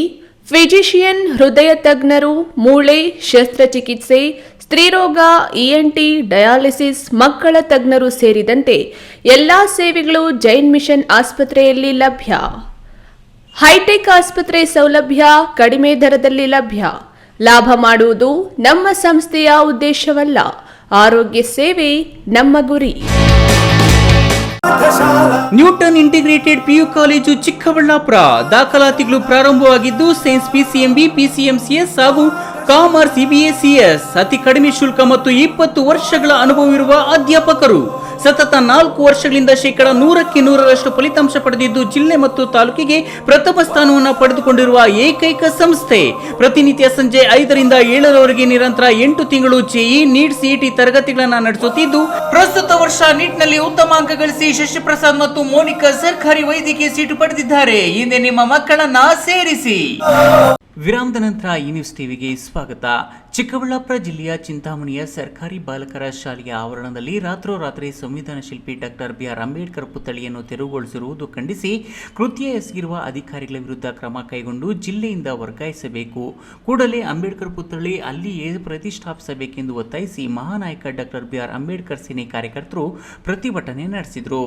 ಫಿಜಿಷಿಯನ್, ಹೃದಯ ತಜ್ಞರು, ಮೂಳೆ ಶಸ್ತ್ರಚಿಕಿತ್ಸೆ, ಸ್ತ್ರೀರೋಗ, ENT, ಡಯಾಲಿಸಿಸ್, ಮಕ್ಕಳ ತಜ್ಞರು ಸೇರಿದಂತೆ ಎಲ್ಲಾ ಸೇವೆಗಳು ಜೈನ್ ಮಿಷನ್ ಆಸ್ಪತ್ರೆಯಲ್ಲಿ ಲಭ್ಯ. ಹೈಟೆಕ್ ಆಸ್ಪತ್ರೆ ಸೌಲಭ್ಯ ಕಡಿಮೆ ದರದಲ್ಲಿ ಲಭ್ಯ. ಲಾಭ ಮಾಡುವುದು ನಮ್ಮ ಸಂಸ್ಥೆಯ ಉದ್ದೇಶವಲ್ಲ, ಆರೋಗ್ಯ ಸೇವೆ ನಮ್ಮ ಗುರಿ. Newton integrated PU college Chikkaballapur. ದಾಖಲಾತಿಗಳು ಪ್ರಾರಂಭವಾಗಿದ್ದು ಸೈನ್ಸ್ PCMB, PCMCS ಹಾಗೂ ಕಾಮರ್ಸ್, CBA, ಅತಿ ಕಡಿಮೆ ಶುಲ್ಕ ಮತ್ತು 20 ವರ್ಷಗಳ ಅನುಭವವಿರುವ ಅಧ್ಯಾಪಕರು. ಸತತ 4 ವರ್ಷಗಳಿಂದ 100% ಫಲಿತಾಂಶ ಪಡೆದಿದ್ದು ಜಿಲ್ಲೆ ಮತ್ತು ತಾಲೂಕಿಗೆ ಪ್ರಥಮ ಸ್ಥಾನವನ್ನು ಪಡೆದುಕೊಂಡಿರುವ ಏಕೈಕ ಸಂಸ್ಥೆ. ಪ್ರತಿನಿತ್ಯ ಸಂಜೆ 5ರಿಂದ 7ರವರೆಗೆ ನಿರಂತರ 8 ತಿಂಗಳು JEE, NEET, CET ತರಗತಿಗಳನ್ನು ನಡೆಸುತ್ತಿದ್ದು ಪ್ರಸ್ತುತ ವರ್ಷ ನೀಟ್ನಲ್ಲಿ ಉತ್ತಮ ಅಂಕ ಗಳಿಸಿ ಶಶಿಪ್ರಸಾದ್ ಮತ್ತು ಮೋನಿಕಾ ಸರ್ಕಾರಿ ವೈದ್ಯಕೀಯ ಸೀಟು ಪಡೆದಿದ್ದಾರೆ. ಹಿಂದೆ ನಿಮ್ಮ ಮಕ್ಕಳನ್ನ ಸೇರಿಸಿ. ವಿರಾಮದ ನಂತರ ಈ ನ್ಯೂಸ್ ಟಿವಿಗೆ ಸ್ವಾಗತ. ಚಿಕ್ಕಬಳ್ಳಾಪುರ ಜಿಲ್ಲೆಯ ಚಿಂತಾಮಣಿಯ ಸರ್ಕಾರಿ ಬಾಲಕರ ಶಾಲೆಯ ಆವರಣದಲ್ಲಿ ರಾತ್ರೋರಾತ್ರಿ ಸಂವಿಧಾನ ಶಿಲ್ಪಿ ಡಾಕ್ಟರ್ BR ಅಂಬೇಡ್ಕರ್ ಪುತ್ಥಳಿಯನ್ನು ತೆರವುಗೊಳಿಸಿರುವುದು ಖಂಡಿಸಿ ಕೃತ್ಯ ಎಸಗಿರುವ ಅಧಿಕಾರಿಗಳ ವಿರುದ್ಧ ಕ್ರಮ ಕೈಗೊಂಡು ಜಿಲ್ಲೆಯಿಂದ ವರ್ಗಾಯಿಸಬೇಕು. ಕೂಡಲೇ ಅಂಬೇಡ್ಕರ್ ಪುತ್ಥಳಿ ಅಲ್ಲಿಯೇ ಪ್ರತಿಷ್ಠಾಪಿಸಬೇಕೆಂದು ಒತ್ತಾಯಿಸಿ ಮಹಾನಾಯಕ ಡಾಕ್ಟರ್ BR ಅಂಬೇಡ್ಕರ್ ಸೇನೆ ಕಾರ್ಯಕರ್ತರು ಪ್ರತಿಭಟನೆ ನಡೆಸಿದರು.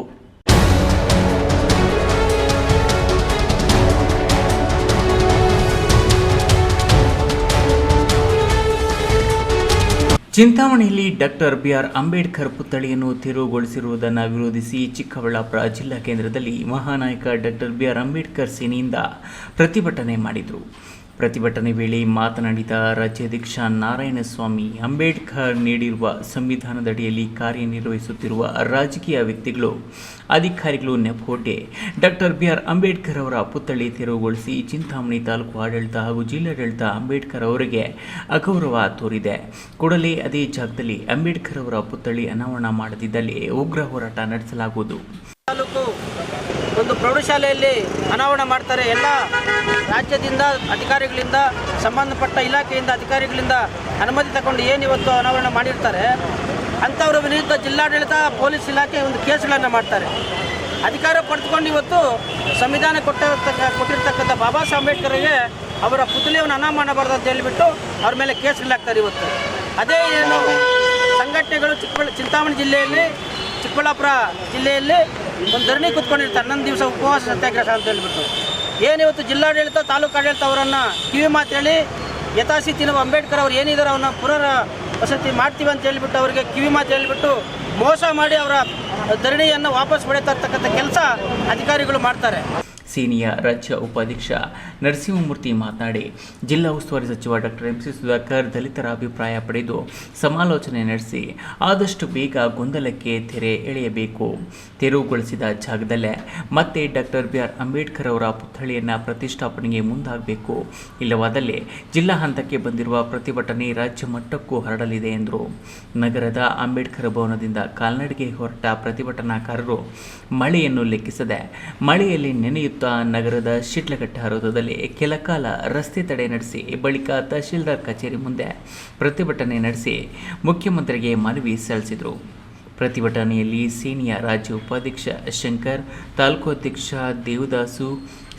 ಚಿಂತಾಮಣಿಯಲ್ಲಿ ಡಾಕ್ಟರ್ BR ಅಂಬೇಡ್ಕರ್ ಪುತ್ಥಳಿಯನ್ನು ತೆರವುಗೊಳಿಸಿರುವುದನ್ನು ವಿರೋಧಿಸಿ ಚಿಕ್ಕಬಳ್ಳಾಪುರ ಜಿಲ್ಲಾ ಕೇಂದ್ರದಲ್ಲಿ ಮಹಾನಾಯಕ ಡಾಕ್ಟರ್ BR ಅಂಬೇಡ್ಕರ್ ಸೇನೆಯಿಂದ ಪ್ರತಿಭಟನೆ ಮಾಡಿದರು. ಪ್ರತಿಭಟನೆ ವೇಳೆ ಮಾತನಾಡಿದ ರಾಜ್ಯಾಧ್ಯಕ್ಷ ನಾರಾಯಣಸ್ವಾಮಿ, ಅಂಬೇಡ್ಕರ್ ನೀಡಿರುವ ಸಂವಿಧಾನದಡಿಯಲ್ಲಿ ಕಾರ್ಯನಿರ್ವಹಿಸುತ್ತಿರುವ ರಾಜಕೀಯ ವ್ಯಕ್ತಿಗಳು, ಅಧಿಕಾರಿಗಳು ನೆಪವೊಡ್ಡಿ ಡಾಕ್ಟರ್ BR ಅಂಬೇಡ್ಕರ್ ಅವರ ಪುತ್ಥಳಿ ತೆರವುಗೊಳಿಸಿ ಚಿಂತಾಮಣಿ ತಾಲೂಕು ಆಡಳಿತ ಹಾಗೂ ಜಿಲ್ಲಾಡಳಿತ ಅಂಬೇಡ್ಕರ್ ಅವರಿಗೆ ಅಗೌರವ ತೋರಿದೆ. ಕೂಡಲೇ ಅದೇ ಜಾಗದಲ್ಲಿ ಅಂಬೇಡ್ಕರ್ ಅವರ ಪುತ್ಥಳಿ ಅನಾವರಣ ಮಾಡದಿದ್ದಲ್ಲಿ ಉಗ್ರ ಹೋರಾಟ ನಡೆಸಲಾಗುವುದು. ಒಂದು ಪ್ರೌಢಶಾಲೆಯಲ್ಲಿ ಅನಾವರಣ ಮಾಡ್ತಾರೆ. ಎಲ್ಲ ರಾಜ್ಯದಿಂದ ಅಧಿಕಾರಿಗಳಿಂದ, ಸಂಬಂಧಪಟ್ಟ ಇಲಾಖೆಯಿಂದ ಅಧಿಕಾರಿಗಳಿಂದ ಅನುಮತಿ ತಗೊಂಡು ಏನು ಇವತ್ತು ಅನಾವರಣ ಮಾಡಿರ್ತಾರೆ ಅಂಥವ್ರ ವಿರುದ್ಧ ಜಿಲ್ಲಾಡಳಿತ, ಪೊಲೀಸ್ ಇಲಾಖೆ ಒಂದು ಕೇಸ್ಗಳನ್ನು ಮಾಡ್ತಾರೆ. ಅಧಿಕಾರ ಪಡೆದುಕೊಂಡು ಇವತ್ತು ಸಂವಿಧಾನ ಕೊಟ್ಟಿರ್ತಕ್ಕಂಥ ಬಾಬಾ ಸಾಹೇಬ್ ಅಂಬೇಡ್ಕರ್ಗೆ ಅವರ ಪುತ್ಥಳಿಯನ್ನು ಅನಾವರಣ ಮಾಡಬಾರ್ದು ಅಂತ ಹೇಳಿಬಿಟ್ಟು ಅವ್ರ ಮೇಲೆ ಕೇಸ್ಗಳಾಗ್ತಾರೆ. ಇವತ್ತು ಅದೇ ಏನು ಸಂಘಟನೆಗಳು ಚಿಂತಾಮಣಿ ಜಿಲ್ಲೆಯಲ್ಲಿ, ಚಿಕ್ಕಬಳ್ಳಾಪುರ ಜಿಲ್ಲೆಯಲ್ಲಿ ಒಂದು ಧರಣಿ ಕೂತ್ಕೊಂಡಿರ್ತಾರೆ, 11 ದಿವಸ ಉಪವಾಸ ಸತ್ಯಾಗ್ರಹ ಅಂತ ಹೇಳಿಬಿಟ್ಟು. ಏನಿವತ್ತು ಜಿಲ್ಲಾಡಳಿತ, ತಾಲೂಕು ಆಡಳಿತ ಅವರನ್ನು ಕಿವಿ ಮಾತು ಹೇಳಿ ಯಥಾಸ್ಥಿತಿ ನಾವು ಅಂಬೇಡ್ಕರ್ ಅವ್ರು ಏನಿದ್ದಾರೆ ಅವನ್ನ ಪುನರ್ ವಸತಿ ಮಾಡ್ತೀವಿ ಅಂತ ಹೇಳಿಬಿಟ್ಟು ಅವರಿಗೆ ಕಿವಿ ಮಾತು ಹೇಳಿಬಿಟ್ಟು ಮೋಸ ಮಾಡಿ ಅವರ ಧರಣಿಯನ್ನು ವಾಪಸ್ ಪಡೆಯುತ್ತಾ ಇರ್ತಕ್ಕಂಥ ಕೆಲಸ ಅಧಿಕಾರಿಗಳು ಮಾಡ್ತಾರೆ. ಸೇನೆಯ ರಾಜ್ಯ ಉಪಾಧ್ಯಕ್ಷ ನರಸಿಂಹಮೂರ್ತಿ ಮಾತನಾಡಿ, ಜಿಲ್ಲಾ ಉಸ್ತುವಾರಿ ಸಚಿವ ಡಾಕ್ಟರ್ MC ಸುಧಾಕರ್ ದಲಿತರ ಅಭಿಪ್ರಾಯ ಪಡೆದು ಸಮಾಲೋಚನೆ ನಡೆಸಿ ಆದಷ್ಟು ಬೇಗ ಗೊಂದಲಕ್ಕೆ ತೆರೆ ಎಳೆಯಬೇಕು. ತೆರವುಗೊಳಿಸಿದ ಜಾಗದಲ್ಲೇ ಮತ್ತೆ ಡಾಕ್ಟರ್ BR ಅಂಬೇಡ್ಕರ್ ಅವರ ಪುತ್ಥಳಿಯನ್ನು ಪ್ರತಿಷ್ಠಾಪನೆಗೆ ಮುಂದಾಗಬೇಕು. ಇಲ್ಲವಾದಲ್ಲಿ ಜಿಲ್ಲಾ ಹಂತಕ್ಕೆ ಬಂದಿರುವ ಪ್ರತಿಭಟನೆ ರಾಜ್ಯ ಮಟ್ಟಕ್ಕೂ ಹರಡಲಿದೆ ಎಂದರು. ನಗರದ ಅಂಬೇಡ್ಕರ್ ಭವನದಿಂದ ಕಾಲ್ನಡಿಗೆ ಹೊರಟ ಪ್ರತಿಭಟನಾಕಾರರು ಮಳೆಯನ್ನು ಲೆಕ್ಕಿಸದೆ ಮಳೆಯಲ್ಲಿ ನೆನೆಯುತ್ತ ನಗರದ ಶಿಡ್ಲಘಟ್ಟ ವೃತ್ತದಲ್ಲಿ ಕೆಲ ಕಾಲ ರಸ್ತೆ ತಡೆ ನಡೆಸಿ ಬಳಿಕ ತಹಶೀಲ್ದಾರ್ ಕಚೇರಿ ಮುಂದೆ ಪ್ರತಿಭಟನೆ ನಡೆಸಿ ಮುಖ್ಯಮಂತ್ರಿಗೆ ಮನವಿ ಸಲ್ಲಿಸಿದರು. ಪ್ರತಿಭಟನೆಯಲ್ಲಿ ಸೇನೆಯ ರಾಜ್ಯ ಉಪಾಧ್ಯಕ್ಷ ಶಂಕರ್, ತಾಲೂಕು ಅಧ್ಯಕ್ಷ ದೇವದಾಸು,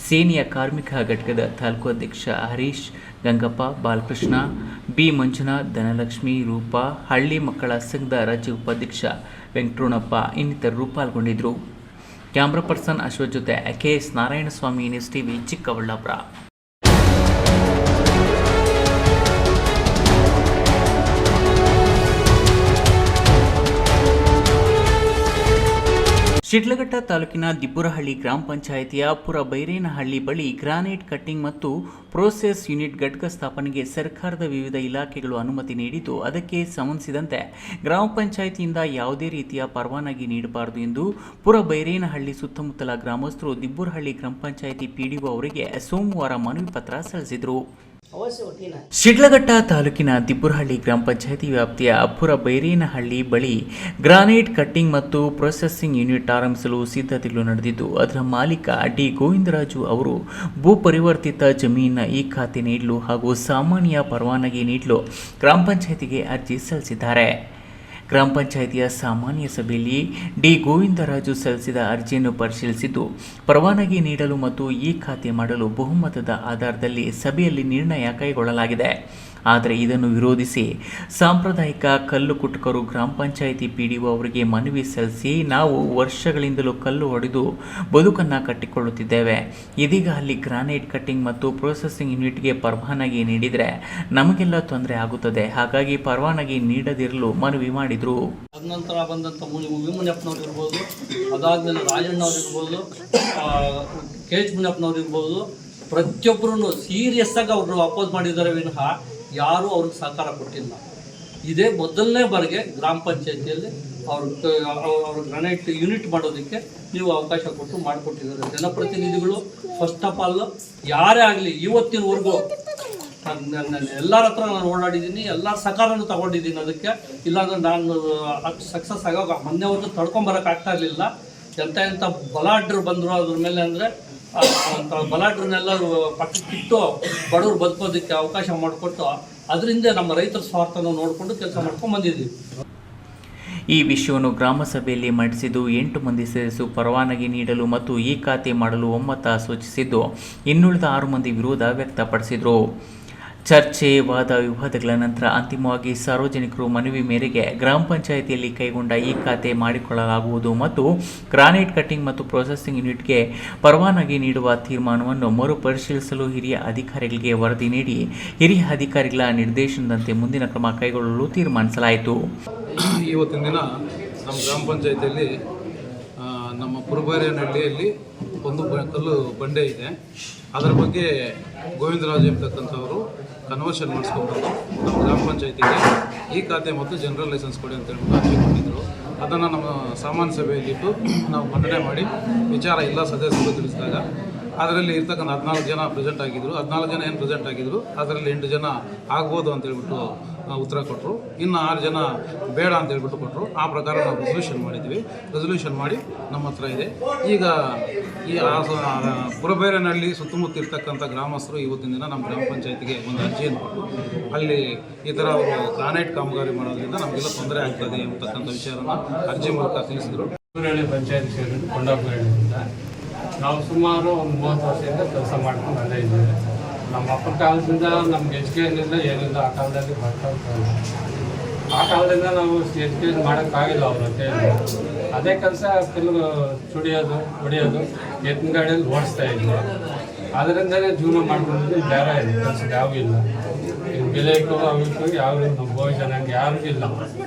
ಸೇನೆಯ ಕಾರ್ಮಿಕ ಘಟಕದ ತಾಲೂಕು ಅಧ್ಯಕ್ಷ ಹರೀಶ್, ಗಂಗಪ್ಪ, ಬಾಲಕೃಷ್ಣ, B ಮಂಜುನಾಥ್, ಧನಲಕ್ಷ್ಮಿ, ರೂಪಾ, ಹಳ್ಳಿ ಮಕ್ಕಳ ಸಂಘದ ರಾಜ್ಯ ಉಪಾಧ್ಯಕ್ಷ ವೆಂಕಟರಮಣಪ್ಪ ಇನ್ನಿತರರು ಪಾಲ್ಗೊಂಡಿದ್ದರು. ಕ್ಯಾಮ್ರಾ ಪರ್ಸನ್ ಅಶ್ವಥ್ ಜೊತೆ KS Narayanaswamy, news TV, Chikkaballapur. Sidlaghatta ತಾಲೂಕಿನ ದಿಬ್ಬುರಹಳ್ಳಿ ಗ್ರಾಮ ಪಂಚಾಯಿತಿಯ ಪುರಬೈರೇನಹಳ್ಳಿ ಬಳಿ ಗ್ರಾನೈಟ್ ಕಟ್ಟಿಂಗ್ ಮತ್ತು ಪ್ರೋಸೆಸ್ ಯೂನಿಟ್ ಘಟಕ ಸ್ಥಾಪನೆಗೆ ಸರ್ಕಾರದ ವಿವಿಧ ಇಲಾಖೆಗಳು ಅನುಮತಿ ನೀಡಿದ್ದು, ಅದಕ್ಕೆ ಸಂಬಂಧಿಸಿದಂತೆ ಗ್ರಾಮ ಪಂಚಾಯಿತಿಯಿಂದ ಯಾವುದೇ ರೀತಿಯ ಪರವಾನಗಿ ನೀಡಬಾರದು ಎಂದು ಪುರಬೈರೇನಹಳ್ಳಿ ಸುತ್ತಮುತ್ತಲ ಗ್ರಾಮಸ್ಥರು ದಿಬ್ಬುರಹಳ್ಳಿ ಗ್ರಾಮ ಪಂಚಾಯಿತಿ PDO ಅವರಿಗೆ ಸೋಮವಾರ ಮನವಿ ಪತ್ರ ಸಲ್ಲಿಸಿದರು. ಶಿಡ್ಲಘಟ್ಟ ತಾಲೂಕಿನ ದಿಬ್ಬುರಹಳ್ಳಿ ಗ್ರಾಮ ಪಂಚಾಯಿತಿ ವ್ಯಾಪ್ತಿಯ ಪುರಬೈರೇನಹಳ್ಳಿ ಬಳಿ ಗ್ರಾನೈಟ್ ಕಟ್ಟಿಂಗ್ ಮತ್ತು ಪ್ರೊಸೆಸಿಂಗ್ ಯೂನಿಟ್ ಆರಂಭಿಸಲು ಸಿದ್ಧತೆಗಳು ನಡೆದಿದ್ದು, ಅದರ ಮಾಲೀಕ D ಗೋವಿಂದರಾಜು ಅವರು ಭೂ ಪರಿವರ್ತಿತ ಜಮೀನಿನ ಈ ಖಾತೆ ನೀಡಲು ಹಾಗೂ ಸಾಮಾನ್ಯ ಪರವಾನಗಿ ನೀಡಲು ಗ್ರಾಮ ಪಂಚಾಯಿತಿಗೆ ಅರ್ಜಿ ಸಲ್ಲಿಸಿದ್ದಾರೆ. ಗ್ರಾಮ ಪಂಚಾಯಿತಿಯ ಸಾಮಾನ್ಯ ಸಭೆಯಲ್ಲಿ D ಗೋವಿಂದರಾಜು ಸಲ್ಲಿಸಿದ ಅರ್ಜಿಯನ್ನು ಪರಿಶೀಲಿಸಿದ್ದು, ಪರವಾನಗಿ ನೀಡಲು ಮತ್ತು ಈ ಖಾತೆ ಮಾಡಲು ಬಹುಮತದ ಆಧಾರದಲ್ಲಿ ಸಭೆಯಲ್ಲಿ ನಿರ್ಣಯ ಕೈಗೊಳ್ಳಲಾಗಿದೆ. ಆದರೆ ಇದನ್ನು ವಿರೋಧಿಸಿ ಸಾಂಪ್ರದಾಯಿಕ ಕಲ್ಲು ಕುಟುಕರು ಗ್ರಾಮ ಪಂಚಾಯಿತಿ PDO ಅವರಿಗೆ ಮನವಿ ಸಲ್ಲಿಸಿ, ನಾವು ವರ್ಷಗಳಿಂದಲೂ ಕಲ್ಲು ಹೊಡೆದು ಬದುಕನ್ನು ಕಟ್ಟಿಕೊಳ್ಳುತ್ತಿದ್ದೇವೆ. ಇದೀಗ ಅಲ್ಲಿ ಗ್ರಾನೈಟ್ ಕಟ್ಟಿಂಗ್ ಮತ್ತು ಪ್ರೊಸೆಸಿಂಗ್ ಯೂನಿಟ್ಗೆ ಪರವಾನಗಿ ನೀಡಿದರೆ ನಮಗೆಲ್ಲ ತೊಂದರೆ ಆಗುತ್ತದೆ. ಹಾಗಾಗಿ ಪರವಾನಗಿ ನೀಡದಿರಲು ಮನವಿ ಮಾಡಿದರು. ನಂತರ ಬಂದಂಥ ಮುನಿಯಪ್ಪನವ್ರು ಇರ್ಬೋದು, ಅದಾದಮೇಲೆ ರಾಜಣ್ಣವ್ರು ಇರ್ಬೋದು, KH ಮುನಿಯಪ್ಪನವ್ರು ಇರ್ಬೋದು, ಪ್ರತಿಯೊಬ್ಬರೂ ಸೀರಿಯಸ್ ಆಗಿ ಅವರು ಅಪೋಸ್ ಮಾಡಿದ್ದಾರೆ ವಿನಃ ಯಾರೂ ಅವ್ರಿಗೆ ಸಹಕಾರ ಕೊಟ್ಟಿಲ್ಲ. ಇದೇ ಮೊದಲನೇ ಬಾರಿಗೆ ಗ್ರಾಮ ಪಂಚಾಯತಿಯಲ್ಲಿ ಅವ್ರ ಗ್ರಾನೈಟ್ ಯೂನಿಟ್ ಮಾಡೋದಕ್ಕೆ ನೀವು ಅವಕಾಶ ಕೊಟ್ಟು ಮಾಡಿಕೊಟ್ಟಿದ್ದಾರೆ. ಜನಪ್ರತಿನಿಧಿಗಳು ಫಸ್ಟ್ ಆಫ್ ಆಲ್ ಯಾರೇ ಆಗಲಿ ಇವತ್ತಿನವರೆಗೂ ಎಲ್ಲರ ಹತ್ರ ನಾನು ಓಡಾಡಿದ್ದೀನಿ, ಎಲ್ಲರ ಸಹಕಾರನೂ ತಗೊಂಡಿದ್ದೀನಿ. ಅದಕ್ಕೆ ಇಲ್ಲಾಂದ್ರೆ ನಾನು ಸಕ್ಸಸ್ ಆಗೋಕೆ ಮೊನ್ನೆ ಒಂದು ತಡ್ಕೊಂಬರೋಕ್ಕಾಗ್ತಾ ಇರಲಿಲ್ಲ. ಎಂಥ ಬಲಾಢ್ರು ಬಂದರು ಅದ್ರ ಮೇಲೆ ಅಂದರೆ ಅಂಥ ಬಲಾಢ್ರನ್ನೆಲ್ಲ ಪಕ್ಕಕ್ಕಿಟ್ಟು ಬಡವರು ಬದುಕೋದಕ್ಕೆ ಅವಕಾಶ ಮಾಡಿಕೊಟ್ಟು ಅದರಿಂದ ನಮ್ಮ ರೈತರ ಸ್ವಾರ್ಥನ ನೋಡಿಕೊಂಡು ಕೆಲಸ ಮಾಡ್ಕೊಂಡು ಬಂದಿದ್ದೀವಿ. ಈ ವಿಷಯವನ್ನು ಗ್ರಾಮ ಸಭೆಯಲ್ಲಿ ಮಂಡಿಸಿದ್ದು 8 ಮಂದಿ ಸದಸ್ಯರು ಪರವಾನಗಿ ನೀಡಲು ಮತ್ತು ಈ ಖಾತೆ ಮಾಡಲು ಒಮ್ಮತ ಸೂಚಿಸಿದ್ದು, ಇನ್ನುಳಿದ 6 ಮಂದಿ ವಿರೋಧ ವ್ಯಕ್ತಪಡಿಸಿದರು. ಚರ್ಚೆ, ವಾದ ವಿವಾದಗಳ ನಂತರ ಅಂತಿಮವಾಗಿ ಸಾರ್ವಜನಿಕರು ಮನವಿ ಮೇರೆಗೆ ಗ್ರಾಮ ಪಂಚಾಯಿತಿಯಲ್ಲಿ ಕೈಗೊಂಡ ಈ ಖಾತೆ ಮಾಡಿಕೊಳ್ಳಲಾಗುವುದು ಮತ್ತು ಗ್ರಾನೈಟ್ ಕಟ್ಟಿಂಗ್ ಮತ್ತು ಪ್ರೊಸೆಸಿಂಗ್ ಯೂನಿಟ್ಗೆ ಪರವಾನಗಿ ನೀಡುವ ತೀರ್ಮಾನವನ್ನು ಮರುಪರಿಶೀಲಿಸಲು ಹಿರಿಯ ಅಧಿಕಾರಿಗಳಿಗೆ ವರದಿ ನೀಡಿ ಹಿರಿಯ ಅಧಿಕಾರಿಗಳ ನಿರ್ದೇಶನದಂತೆ ಮುಂದಿನ ಕ್ರಮ ಕೈಗೊಳ್ಳಲು ತೀರ್ಮಾನಿಸಲಾಯಿತು. ಇವತ್ತಿನ ದಿನ ನಮ್ಮ ಗ್ರಾಮ ಪಂಚಾಯಿತಿಯಲ್ಲಿ ನಮ್ಮ ಪುರಬೈರೇನಹಳ್ಳಿಯಲ್ಲಿ ಒಂದು ಕಲ್ಲು ಬಂಡೆ ಇದೆ. ಅದರ ಬಗ್ಗೆ ಗೋವಿಂದರಾಜ್ ಎಂಬತಕ್ಕಂಥವರು ಕನ್ವರ್ಷನ್ ಮಾಡಿಸ್ಕೊಂಡು ನಮ್ಮ ಗ್ರಾಮ ಪಂಚಾಯಿತಿಗೆ ಈ ಖಾತೆ ಮತ್ತು ಜನರಲ್ ಲೈಸೆನ್ಸ್ ಕೊಡಿ ಅಂತ ಹೇಳ್ಬಿಟ್ಟು ಅರ್ಜಿ ಕೊಟ್ಟಿದ್ದರು. ಅದನ್ನು ನಮ್ಮ ಸಾಮಾನ್ಯ ಸಭೆಯಲ್ಲಿಟ್ಟು ನಾವು ಮಂಡನೆ ಮಾಡಿ ವಿಚಾರ ಎಲ್ಲ ಸದಸ್ಯರು ತಿಳಿಸಿದಾಗ ಅದರಲ್ಲಿ ಇರ್ತಕ್ಕಂಥ 14 ಜನ ಪ್ರೆಸೆಂಟ್ ಆಗಿದ್ದರು. 14 ಜನ ಏನು ಪ್ರೆಸೆಂಟ್ ಆಗಿದ್ದರು ಅದರಲ್ಲಿ 8 ಜನ ಆಗ್ಬೋದು ಅಂತ ಹೇಳ್ಬಿಟ್ಟು ಉತ್ತರ ಕೊಟ್ಟರು. ಇನ್ನು 6 ಜನ ಬೇಡ ಅಂತ ಹೇಳ್ಬಿಟ್ಟು ಕೊಟ್ಟರು. ಆ ಪ್ರಕಾರ ನಾವು ರೆಸಲ್ಯೂಷನ್ ಮಾಡಿದ್ವಿ. ರೆಸಲ್ಯೂಷನ್ ಮಾಡಿ ನಮ್ಮ ಹತ್ರ ಇದೆ. ಈಗ ಈ ಪುರಬೈರೇನಹಳ್ಳಿ ಸುತ್ತಮುತ್ತ ಇರ್ತಕ್ಕಂಥ ಗ್ರಾಮಸ್ಥರು ಇವತ್ತಿನ ದಿನ ನಮ್ಮ ಗ್ರಾಮ ಪಂಚಾಯತಿಗೆ ಒಂದು ಅರ್ಜಿಯನ್ನು ಕೊಟ್ಟರು. ಅಲ್ಲಿ ಈ ಥರ ಅವರು ಗ್ರಾನೈಟ್ ಕಾಮಗಾರಿ ಮಾಡೋದ್ರಿಂದ ನಮಗೆಲ್ಲ ತೊಂದರೆ ಆಗ್ತದೆ ಎಂಬತಕ್ಕಂಥ ವಿಚಾರನ ಅರ್ಜಿ ಮೂಲಕ ತಿಳಿಸಿದರು. ಪಂಚಾಯತ್ ಸೇರಿದ್ದು ಕೊಂಡಾಪುರಹಳ್ಳಿಯಿಂದ ನಾವು ಸುಮಾರು ಒಂದು 30 ವರ್ಷದಿಂದ ಕೆಲಸ ಮಾಡ್ಕೊಂಡು ಅಲ್ಲೇ ಇದ್ದೇವೆ. ನಮ್ಮ ಅಪ್ಪನ ಕಾಲದಿಂದ ನಮ್ಗೆ ಎಜುಕೇಷನಿಂದ ಏನಿಲ್ಲ. ಆ ಕಾಲದಲ್ಲಿ ಬರ್ತಾ ಆ ಕಾಲದಿಂದ ನಾವು ಎಜುಕೇಷನ್ ಮಾಡೋಕ್ಕಾಗಿಲ್ಲ ಅವ್ರ ಕೈಯಲ್ಲಿ. ಅದೇ ಕೆಲಸ ಕೆಲವು ಚುಡಿಯೋದು ಹೊಡಿಯೋದು ಎತ್ತಿನ ಗಾಡಿಯಲ್ಲಿ ಓಡಿಸ್ತಾ ಇದ್ವಿ. ಅದರಿಂದಲೇ ಜೀವನ ಮಾಡ್ಕೊಂಡಿದ್ದು. ಬೇರೆ ಕೆಲಸ ಯಾವೂ ಇಲ್ಲ. ಈಗ ಬೆಲೆಗೂ ಅವಕ್ಕೂ ಯಾವ ನಮ್ಮ ಭವಿಷ್ಯನಂಗೆ ಯಾರಿಗೂ ಇಲ್ಲ.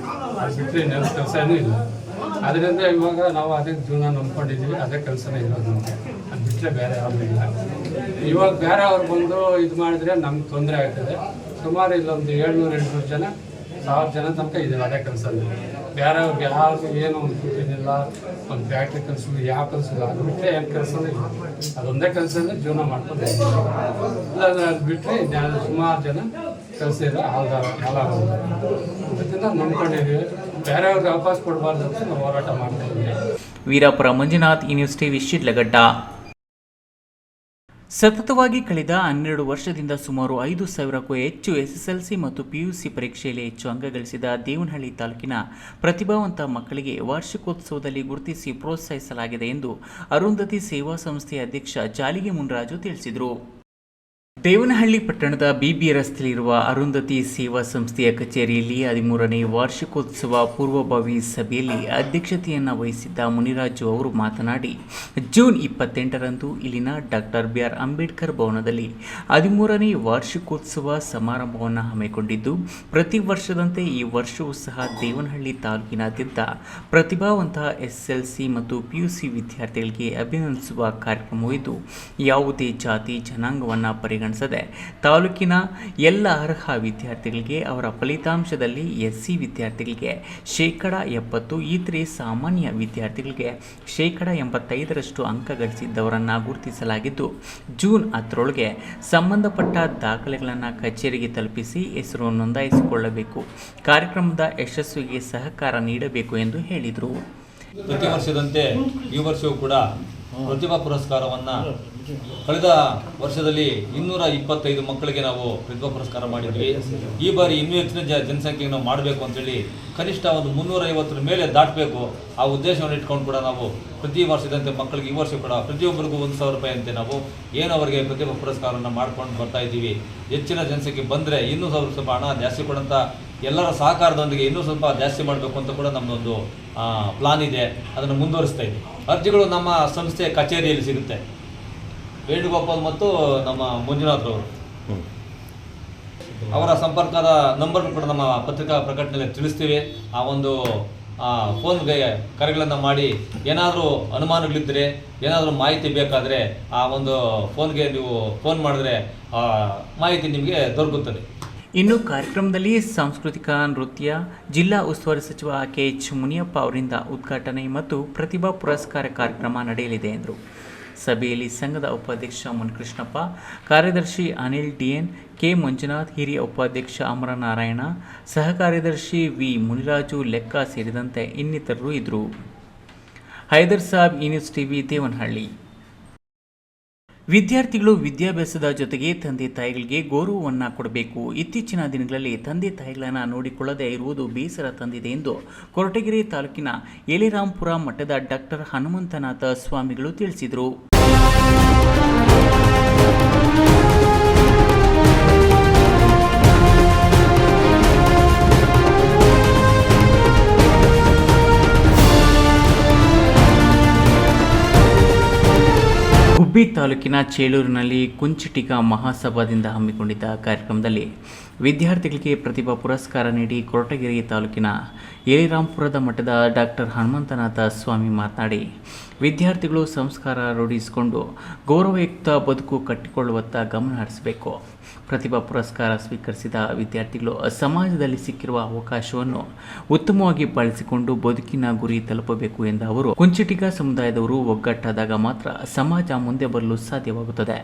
ಅದು ಬಿಟ್ಟರೆ ಇನ್ನೊಂದು ಕೆಲಸನೂ ಇಲ್ಲ. ಅದರಿಂದ ಇವಾಗ ನಾವು ಅದೇ ಜೀವನ ನಂಬ್ಕೊಂಡಿದ್ದೀವಿ. ಅದೇ ಕೆಲಸನೇ ಇರೋದು ನಮಗೆ. ಅದು ಬಿಟ್ಟರೆ ಬೇರೆ ಯಾವುದೂ ಇಲ್ಲ. ಇವಾಗ ಬೇರೆ ಅವ್ರು ಬಂದು ಇದು ಮಾಡಿದ್ರೆ ನಮ್ಗೆ ತೊಂದರೆ ಆಗ್ತದೆ. ಸುಮಾರು ಇಲ್ಲೊಂದು 700-800 ಜನ 1000 ಜನ ತನಕ ಇದ್ದೀವಿ ಅದೇ ಕೆಲಸದಲ್ಲಿ. ಬೇರೆಯವ್ರಿಗೆ ಯಾರಿಗೂ ಏನೋ ಒಂದು ಕೂತಿದ್ದಿಲ್ಲ. ಒಂದು ಫ್ಯಾಕ್ಟ್ರಿ ಕೆಲಸ ಯಾವ ಕೆಲಸ ಇಲ್ಲ. ಅದು ಬಿಟ್ಟರೆ ಏನು ಕೆಲಸನೇ ಇಲ್ಲ. ಅದೊಂದೇ ಕೆಲಸನೇ ಜೀವನ ಮಾಡ್ಕೊಂಡು ಇಲ್ಲಾಂದ್ರೆ ಅದು ಬಿಟ್ಟರೆ ಸುಮಾರು ಜನ ಕೆಲಸ ಇಲ್ಲ. ಹಾಳಾಗೋದು ಅದರಿಂದ ನಂಬ್ಕೊಂಡಿದ್ದೀವಿ. ಬೇರೆಯವ್ರಿಗೆ ಅವಕಾಶ ಕೊಡಬಾರ್ದು ಅಂತ ನಾವು ಹೋರಾಟ ಮಾಡ್ತಾ ಇದ್ದೀವಿ. ವೀರಾಪುರ ಮಂಜುನಾಥ್, ಈ ನ್ಯೂಸ್ ಟಿವಿ, ಶಿಡ್ಲಘಟ್ಟ. ಸತತವಾಗಿ ಕಳೆದ 12 ವರ್ಷದಿಂದ ಸುಮಾರು 5,000ಕ್ಕೂ ಹೆಚ್ಚು SSLC ಮತ್ತು PUC ಪರೀಕ್ಷೆಯಲ್ಲಿ ಹೆಚ್ಚು ಅಂಕ ಗಳಿಸಿದ ದೇವನಹಳ್ಳಿ ತಾಲೂಕಿನ ಪ್ರತಿಭಾವಂತ ಮಕ್ಕಳಿಗೆ ವಾರ್ಷಿಕೋತ್ಸವದಲ್ಲಿ ಗುರುತಿಸಿ ಪ್ರೋತ್ಸಾಹಿಸಲಾಗಿದೆ ಎಂದು ಅರುಂಧತಿ ಸೇವಾ ಸಂಸ್ಥೆಯ ಅಧ್ಯಕ್ಷ ಜಾಲಿಗೆ ಮುನ್ರಾಜು ತಿಳಿಸಿದರು. ದೇವನಹಳ್ಳಿ ಪಟ್ಟಣದ BB ರಸ್ತೆಯಲ್ಲಿರುವ ಅರುಂಧತಿ ಸೇವಾ ಸಂಸ್ಥೆಯ ಕಚೇರಿಯಲ್ಲಿ 13ನೇ ವಾರ್ಷಿಕೋತ್ಸವ ಪೂರ್ವಭಾವಿ ಸಭೆಯಲ್ಲಿ ಅಧ್ಯಕ್ಷತೆಯನ್ನು ವಹಿಸಿದ್ದ ಮುನಿರಾಜು ಅವರು ಮಾತನಾಡಿ, ಜೂನ್ 28ರಂದು ಇಲ್ಲಿನ ಡಾಕ್ಟರ್ BR ಅಂಬೇಡ್ಕರ್ ಭವನದಲ್ಲಿ 13ನೇ ವಾರ್ಷಿಕೋತ್ಸವ ಸಮಾರಂಭವನ್ನು ಹಮ್ಮಿಕೊಂಡಿದ್ದು, ಪ್ರತಿ ವರ್ಷದಂತೆ ಈ ವರ್ಷವೂ ಸಹ ದೇವನಹಳ್ಳಿ ತಾಲೂಕಿನಾದ್ಯಂತ ಪ್ರತಿಭಾವಂತ SSLC ಮತ್ತು PUC ವಿದ್ಯಾರ್ಥಿಗಳಿಗೆ ಅಭಿನಂದಿಸುವ ಕಾರ್ಯಕ್ರಮವಿದ್ದು, ಯಾವುದೇ ಜಾತಿ ಜನಾಂಗವನ್ನು ಪರಿಗಣಿಸದೆ ತಾಲೂಕಿನ ಎಲ್ಲ ಅರ್ಹ ವಿದ್ಯಾರ್ಥಿಗಳಿಗೆ ಅವರ ಫಲಿತಾಂಶದಲ್ಲಿ SC ವಿದ್ಯಾರ್ಥಿಗಳಿಗೆ 70%, ಇತರೆ ಸಾಮಾನ್ಯ ವಿದ್ಯಾರ್ಥಿಗಳಿಗೆ 85% ಅಂಕ ಗಳಿಸಿದ್ದವರನ್ನು ಗುರುತಿಸಲಾಗಿದ್ದು, ಜೂನ್ 10ರೊಳಗೆ ಸಂಬಂಧಪಟ್ಟ ದಾಖಲೆಗಳನ್ನು ಕಚೇರಿಗೆ ತಲುಪಿಸಿ ಹೆಸರು ನೋಂದಾಯಿಸಿಕೊಳ್ಳಬೇಕು. ಕಾರ್ಯಕ್ರಮದ ಯಶಸ್ವಿಗೆ ಸಹಕಾರ ನೀಡಬೇಕು ಎಂದು ಹೇಳಿದರು. ಪ್ರತಿ ವರ್ಷದಂತೆ ಈ ವರ್ಷವೂ ಕೂಡ ಪ್ರತಿಭಾ ಪುರಸ್ಕಾರವನ್ನು ಕಳೆದ ವರ್ಷದಲ್ಲಿ 225 ಮಕ್ಕಳಿಗೆ ನಾವು ಪ್ರತಿಭಾ ಪುರಸ್ಕಾರ ಮಾಡಿದ್ವಿ. ಈ ಬಾರಿ ಇನ್ನೂ ಹೆಚ್ಚಿನ ಜನಸಂಖ್ಯೆಗೆ ನಾವು ಮಾಡಬೇಕು ಅಂತೇಳಿ ಕನಿಷ್ಠ ಒಂದು 350 ಮೇಲೆ ದಾಟಬೇಕು. ಆ ಉದ್ದೇಶವನ್ನು ಇಟ್ಕೊಂಡು ಕೂಡ ನಾವು ಪ್ರತಿ ವರ್ಷದಂತೆ ಮಕ್ಕಳಿಗೆ ಈ ವರ್ಷ ಕೂಡ ಪ್ರತಿಯೊಬ್ಬರಿಗೂ 1,000 ರೂಪಾಯಿ ಅಂತೆ ನಾವು ಏನು ಅವರಿಗೆ ಪ್ರತಿಭಾ ಪುರಸ್ಕಾರವನ್ನು ಮಾಡ್ಕೊಂಡು ಬರ್ತಾ ಇದ್ದೀವಿ. ಹೆಚ್ಚಿನ ಜನಸಂಖ್ಯೆ ಬಂದರೆ ಇನ್ನೂ ಸ್ವಲ್ಪ ಹಣ ಜಾಸ್ತಿ ಕೊಡೋಂಥ ಎಲ್ಲರ ಸಹಕಾರದೊಂದಿಗೆ ಇನ್ನೂ ಸ್ವಲ್ಪ ಜಾಸ್ತಿ ಮಾಡಬೇಕು ಅಂತ ಕೂಡ ನಮ್ಮದೊಂದು ಪ್ಲಾನ್ ಇದೆ. ಅದನ್ನು ಮುಂದುವರಿಸ್ತಾ ಇದ್ದೀವಿ. ಅರ್ಜಿಗಳು ನಮ್ಮ ಸಂಸ್ಥೆ ಕಚೇರಿಯಲ್ಲಿ ಸಿಗುತ್ತೆ. ವೇಣುಗೋಪಾಲ್ ಮತ್ತು ನಮ್ಮ ಮಂಜುನಾಥ್ ಅವರು ಅವರ ಸಂಪರ್ಕದ ನಂಬರ್ ಕೂಡ ನಮ್ಮ ಪತ್ರಿಕಾ ಪ್ರಕಟಣೆಯಲ್ಲಿ ತಿಳಿಸ್ತೀವಿ. ಆ ಒಂದು ಫೋನ್ಗೆ ಕರೆಗಳನ್ನು ಮಾಡಿ ಏನಾದರೂ ಅನುಮಾನಗಳಿದ್ದರೆ, ಏನಾದರೂ ಮಾಹಿತಿ ಬೇಕಾದರೆ ಆ ಒಂದು ಫೋನ್ಗೆ ನೀವು ಫೋನ್ ಮಾಡಿದ್ರೆ ಮಾಹಿತಿ ನಿಮಗೆ ದೊರಕುತ್ತದೆ. ಇನ್ನು ಕಾರ್ಯಕ್ರಮದಲ್ಲಿ ಸಾಂಸ್ಕೃತಿಕ ನೃತ್ಯ ಜಿಲ್ಲಾ ಉಸ್ತುವಾರಿ ಸಚಿವ KH ಮುನಿಯಪ್ಪ ಅವರಿಂದ ಉದ್ಘಾಟನೆ ಮತ್ತು ಪ್ರತಿಭಾ ಪುರಸ್ಕಾರ ಕಾರ್ಯಕ್ರಮ ನಡೆಯಲಿದೆ ಎಂದರು. ಸಭೆಯಲ್ಲಿ ಸಂಘದ ಉಪಾಧ್ಯಕ್ಷ ಮುನಿಕೃಷ್ಣಪ್ಪ, ಕಾರ್ಯದರ್ಶಿ ಅನಿಲ್ DN, K ಮಂಜುನಾಥ್, ಹಿರಿಯ ಉಪಾಧ್ಯಕ್ಷ ಅಮರನಾರಾಯಣ, ಸಹ ಕಾರ್ಯದರ್ಶಿ V ಮುನಿರಾಜು ಲೆಕ್ಕ ಸೇರಿದಂತೆ ಇನ್ನಿತರರು ಇದ್ದರು. Haider Sab, news TV, Devanahalli. ವಿದ್ಯಾರ್ಥಿಗಳು ವಿದ್ಯಾಭ್ಯಾಸದ ಜೊತೆಗೆ ತಂದೆ ತಾಯಿಗಳಿಗೆ ಗೌರವವನ್ನು ಕೊಡಬೇಕು. ಇತ್ತೀಚಿನ ದಿನಗಳಲ್ಲಿ ತಂದೆ ತಾಯಿಗಳನ್ನು ನೋಡಿಕೊಳ್ಳದೇ ಇರುವುದು ಬೇಸರ ತಂದಿದೆ ಎಂದು ಕೊರಟಗೆರೆ ತಾಲೂಕಿನ ಯಲಿರಾಂಪುರ ಮಠದ ಡಾಕ್ಟರ್ ಹನುಮಂತನಾಥ ಸ್ವಾಮಿಗಳು ತಿಳಿಸಿದರು. ಗುಬ್ಬಿ ತಾಲೂಕಿನ ಚೇಳೂರಿನಲ್ಲಿ ಕುಂಚಿಟಿಗ ಮಹಾಸಭಾದಿಂದ ಹಮ್ಮಿಕೊಂಡಿದ್ದ ಕಾರ್ಯಕ್ರಮದಲ್ಲಿ ವಿದ್ಯಾರ್ಥಿಗಳಿಗೆ ಪ್ರತಿಭಾ ಪುರಸ್ಕಾರ ನೀಡಿ ಕೊರಟಗೆರೆ ತಾಲೂಕಿನ ಯಲಿರಾಂಪುರದ ಮಠದ ಡಾಕ್ಟರ್ ಹನುಮಂತನಾಥ ಸ್ವಾಮಿ ಮಾತನಾಡಿ, ವಿದ್ಯಾರ್ಥಿಗಳು ಸಂಸ್ಕಾರ ರೂಢಿಸಿಕೊಂಡು ಗೌರವಯುಕ್ತ ಬದುಕು ಕಟ್ಟಿಕೊಳ್ಳುವತ್ತ ಗಮನ ಹರಿಸಬೇಕು. ಪ್ರತಿಭಾ ಪುರಸ್ಕಾರ ಸ್ವೀಕರಿಸಿದ ವಿದ್ಯಾರ್ಥಿಗಳು ಸಮಾಜದಲ್ಲಿ ಸಿಕ್ಕಿರುವ ಅವಕಾಶವನ್ನು ಉತ್ತಮವಾಗಿ ಬಳಸಿಕೊಂಡು ಬದುಕಿನ ಗುರಿ ತಲುಪಬೇಕು ಎಂದ ಅವರು, ಕುಂಚಿಟಿಗ ಸಮುದಾಯದವರು ಒಗ್ಗಟ್ಟಾದಾಗ ಮಾತ್ರ ಸಮಾಜ ಮುಂದೆ ಬರಲು ಸಾಧ್ಯವಾಗುತ್ತದೆ.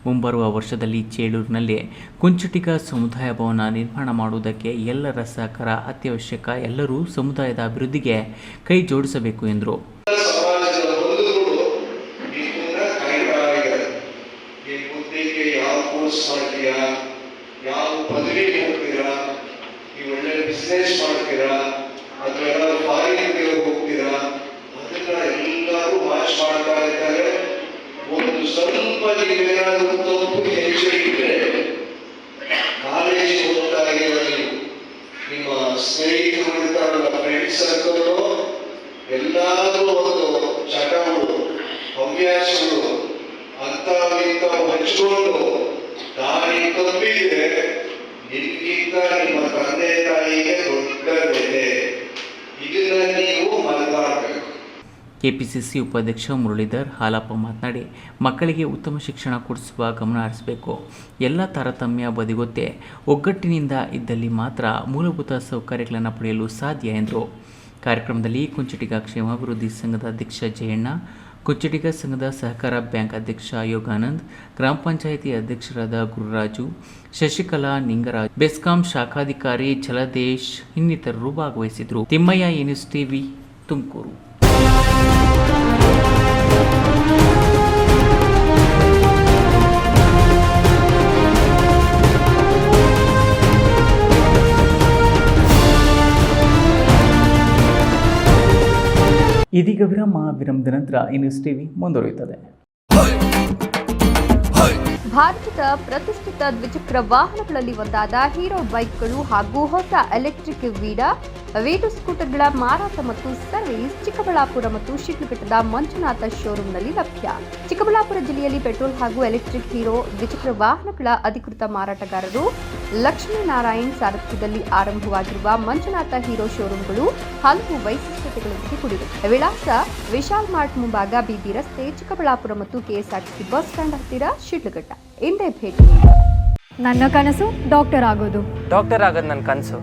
ಮುಂಬರುವ ವರ್ಷದಲ್ಲಿ ಚೇಳೂರಿನಲ್ಲಿ ಕುಂಚಿಟಿಗ ಸಮುದಾಯ ಭವನ ನಿರ್ಮಾಣ ಮಾಡುವುದಕ್ಕೆ ಎಲ್ಲರ ಸಹಕಾರ ಅತ್ಯವಶ್ಯಕ. ಎಲ್ಲರೂ ಸಮುದಾಯದ ಅಭಿವೃದ್ಧಿಗೆ ಕೈ ಜೋಡಿಸಬೇಕು ಎಂದರು. ಯಾವ ಪದವಿ ಹೋಗ್ತೀರಾ, ನೀವು ಒಳ್ಳೆ ಬಿಸ್ನೆಸ್ ಮಾಡ್ತೀರಾ ಅಥವಾ ಏನಾದ್ರು ಫಾರಿನ್ಗೆ ಹೋಗ್ತೀರಾ, ಅದನ್ನ ಎಲ್ಲರೂ ವಾಚ್ ಮಾಡ್ತಾ ಇದ್ದಾರೆ. ಒಂದು ಸ್ವಲ್ಪ ನೀವೇನಾದ್ರೂ ತಪ್ಪು ಹೆಚ್ಚಿದ್ರೆ ಕಾಲೇಜ್ ಹೋಗ್ತಾ ಇರೋ ನೀವು, ನಿಮ್ಮ ಸ್ನೇಹಿತರು ಇರ್ತಾರಲ್ಲ, ಫ್ರೆಂಡ್ ಸರ್ಕಲ್, ಎಲ್ಲಾದ್ರೂ ಒಂದು ಚಟಗಳು, ಹವ್ಯಾಸಗಳು ಅಂತ ಹಚ್ಕೊಂಡು ದಾರಿ ತಪ್ಪಿದ್ರೆ ನಿಮ್ಗಿಂತ ನಿಮ್ಮ ತಂದೆ ತಾಯಿಗೆ ದೊಡ್ಡ ಬೆಲೆ. ಇದನ್ನ ನೀವು ಮನಗಾಡಬೇಕು. ಕೆಪಿಸಿಸಿ ಉಪಾಧ್ಯಕ್ಷ ಮುರಳೀಧರ್ ಹಾಲಪ್ಪ ಮಾತನಾಡಿ, ಮಕ್ಕಳಿಗೆ ಉತ್ತಮ ಶಿಕ್ಷಣ ಕೊಡಿಸುವ ಗಮನ ಹರಿಸಬೇಕು. ಎಲ್ಲ ತಾರತಮ್ಯ ಬದಿಗೊತ್ತೆ ಒಗ್ಗಟ್ಟಿನಿಂದ ಇದ್ದಲ್ಲಿ ಮಾತ್ರ ಮೂಲಭೂತ ಸೌಕರ್ಯಗಳನ್ನು ಪಡೆಯಲು ಸಾಧ್ಯ ಎಂದರು. ಕಾರ್ಯಕ್ರಮದಲ್ಲಿ ಕುಂಚಿಟಿಗ ಕ್ಷೇಮಾಭಿವೃದ್ಧಿ ಸಂಘದ ಅಧ್ಯಕ್ಷ ಜಯಣ್ಣ, ಕುಂಚಿಟಿಗ ಸಂಘದ ಸಹಕಾರ ಬ್ಯಾಂಕ್ ಅಧ್ಯಕ್ಷ ಯೋಗಾನಂದ್, ಗ್ರಾಮ ಪಂಚಾಯಿತಿ ಅಧ್ಯಕ್ಷರಾದ ಗುರುರಾಜು, ಶಶಿಕಲಾ, ನಿಂಗರಾಜ್, ಬೆಸ್ಕಾಂ ಶಾಖಾಧಿಕಾರಿ ಜಲದೇಶ್ ಇನ್ನಿತರರು ಭಾಗವಹಿಸಿದರು. Thimmaiah, news TV, Tumakuru. ಇದೀಗ ವಿರಾಮದ ನಂತರ ನ್ಯೂಸ್ ಟಿವಿ ಮುಂದುವರಿಯುತ್ತದೆ. ಭಾರತದ ಪ್ರತಿಷ್ಠಿತ ದ್ವಿಚಕ್ರ ವಾಹನಗಳಲ್ಲಿ ಒಂದಾದ ಹೀರೋ ಬೈಕ್ಗಳು ಹಾಗೂ ಹೊಸ ಎಲೆಕ್ಟ್ರಿಕ್ ವೀಡು ಸ್ಕೂಟರ್ಗಳ ಮಾರಾಟ ಮತ್ತು ಸರ್ವಿಸ್ ಚಿಕ್ಕಬಳ್ಳಾಪುರ ಮತ್ತು ಶಿಡ್ಲಘಟ್ಟದ ಮಂಜುನಾಥ ಶೋರೂಮ್ನಲ್ಲಿ ಲಭ್ಯ. ಚಿಕ್ಕಬಳ್ಳಾಪುರ ಜಿಲ್ಲೆಯಲ್ಲಿ ಪೆಟ್ರೋಲ್ ಹಾಗೂ ಎಲೆಕ್ಟ್ರಿಕ್ ಹೀರೋ ದ್ವಿಚಕ್ರ ವಾಹನಗಳ ಅಧಿಕೃತ ಮಾರಾಟಗಾರರು ಲಕ್ಷ್ಮೀನಾರಾಯಣ್ ಸಾರಥ್ಯದಲ್ಲಿ ಆರಂಭವಾಗಿರುವ ಮಂಜುನಾಥ ಹೀರೋ ಶೋರೂಮ್ಗಳು ಹಲವು ವೈಶಿಷ್ಟ್ಯತೆಗಳೊಂದಿಗೆ ಕೂಡಿವೆ. ವಿಳಾಸ ವಿಶಾಲ್ ಮಾರ್ಟ್ ಮುಂಭಾಗ, ಬಿಬಿ ರಸ್ತೆ, ಚಿಕ್ಕಬಳ್ಳಾಪುರ ಮತ್ತು KSRTC ಬಸ್ ಸ್ಟ್ಯಾಂಡ್ ಹತ್ತಿರ, ಶಿಡ್ಲಘಟ್ಟ. ಹಿಂದೆ ಭೇಟಿ. ನನ್ನ ಕನಸು ಡಾಕ್ಟರ್ ಆಗೋದು. ಡಾಕ್ಟರ್ ಆಗೋದು ನನ್ನ ಕನಸು.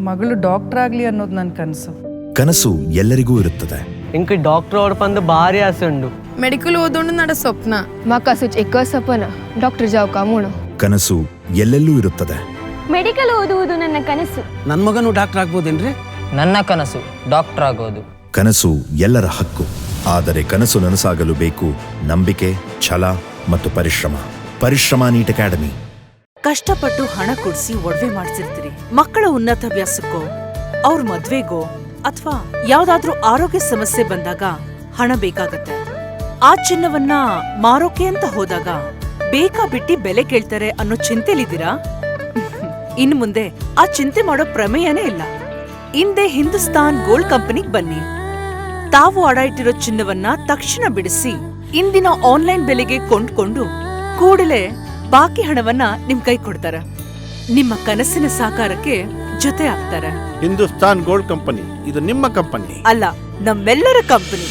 ಮಗಳು ಡಾಕ್ಟರ್ ಆಗಲಿ ಅನ್ನೋದು ನನ್ನ ಕನಸು. ಕನಸು ಎಲ್ಲರಿಗೂ ಇರುತ್ತದೆ. ಇಂಕ ಡಾಕ್ಟರ್ ಓಡ್ಪಂದು ಭಾರಿ ಆಸೆ ಉಂಡು. ಮೆಡಿಕಲ್ ಓದೋಣ ನಡ ಸ್ವಪ್ನ. ಮಕ್ಕಸುಚ್ ಎಕ್ಕ ಸಪನ ಡಾಕ್ಟರ್ ಜಾವ್ ಕಾಮೂಣ. ಕನಸು ಎಲ್ಲೆಲ್ಲೂ ಇರುತ್ತದೆ. ಮೆಡಿಕಲ್ ಓದುವುದು ನನ್ನ ಕನಸು. ನನ್ನ ಮಗನು ಡಾಕ್ಟರ್ ಆಗ್ಬೋದೇನ್ರಿ? ನನ್ನ ಕನಸು ಡಾಕ್ಟರ್ ಆಗೋದು. ಕನಸು ಎಲ್ಲರ ಹಕ್ಕು. ಆದರೆ ಕನಸು ನನಸಾಗಲು ಬೇಕು ನಂಬಿಕೆ, ಛಲ ಮತ್ತು ಪರಿಶ್ರಮ. ಪರಿಶ್ರಮ ನೀಟ್ ಅಕಾಡೆಮಿ. ಕಷ್ಟಪಟ್ಟು ಹಣ ಕೊಡಿಸಿ ಒಡವೆ ಮಾಡಿಸಿರ್ತೀರಿ. ಮಕ್ಕಳ ಉನ್ನತ ವ್ಯಾಸಕ್ಕೋ, ಅವ್ರ ಮದ್ವೆಗೋ ಅಥವಾ ಯಾವ್ದಾದ್ರೂ ಆರೋಗ್ಯ ಸಮಸ್ಯೆ ಬಂದಾಗ ಹಣ ಬೇಕಾಗತ್ತೆ. ಆ ಚಿನ್ನವನ್ನ ಮಾರೋಕೆ ಅಂತ ಹೋದಾಗ ಬೇಕಾ ಬಿಟ್ಟಿ ಬೆಲೆ ಕೇಳ್ತಾರೆ ಅನ್ನೋ ಚಿಂತೆಲಿದ್ದೀರಾ? ಇನ್ನು ಮುಂದೆ ಆ ಚಿಂತೆ ಮಾಡೋ ಪ್ರಮೇಯನೇ ಇಲ್ಲ. ಹಿಂದೆ ಹಿಂದೂಸ್ತಾನ್ ಗೋಲ್ಡ್ ಕಂಪನಿಗೆ ಬನ್ನಿ. ತಾವು ಅಡ ಇಟ್ಟಿರೋ ಚಿನ್ನವನ್ನ ತಕ್ಷಣ ಬಿಡಿಸಿ ಇಂದಿನ ಆನ್ಲೈನ್ ಬೆಲೆಗೆ ಕೊಂಡ್ಕೊಂಡು ಕೂಡಲೇ ಬಾಕಿ ಹಣವನ್ನ ನಿಮ್ ಕೈ ಕೊಡ್ತಾರೆ. ನಿಮ್ಮ ಕನಸಿನ ಸಾಕಾರಕ್ಕೆ ಜೊತೆ ಆಗ್ತಾರೆ. ಹಿಂದೂಸ್ತಾನ್ ಗೋಲ್ಡ್ ಕಂಪನಿ, ಇದು ನಿಮ್ಮ ಕಂಪನಿ ಅಲ್ಲ, ನಮ್ಮೆಲ್ಲರ ಕಂಪನಿ.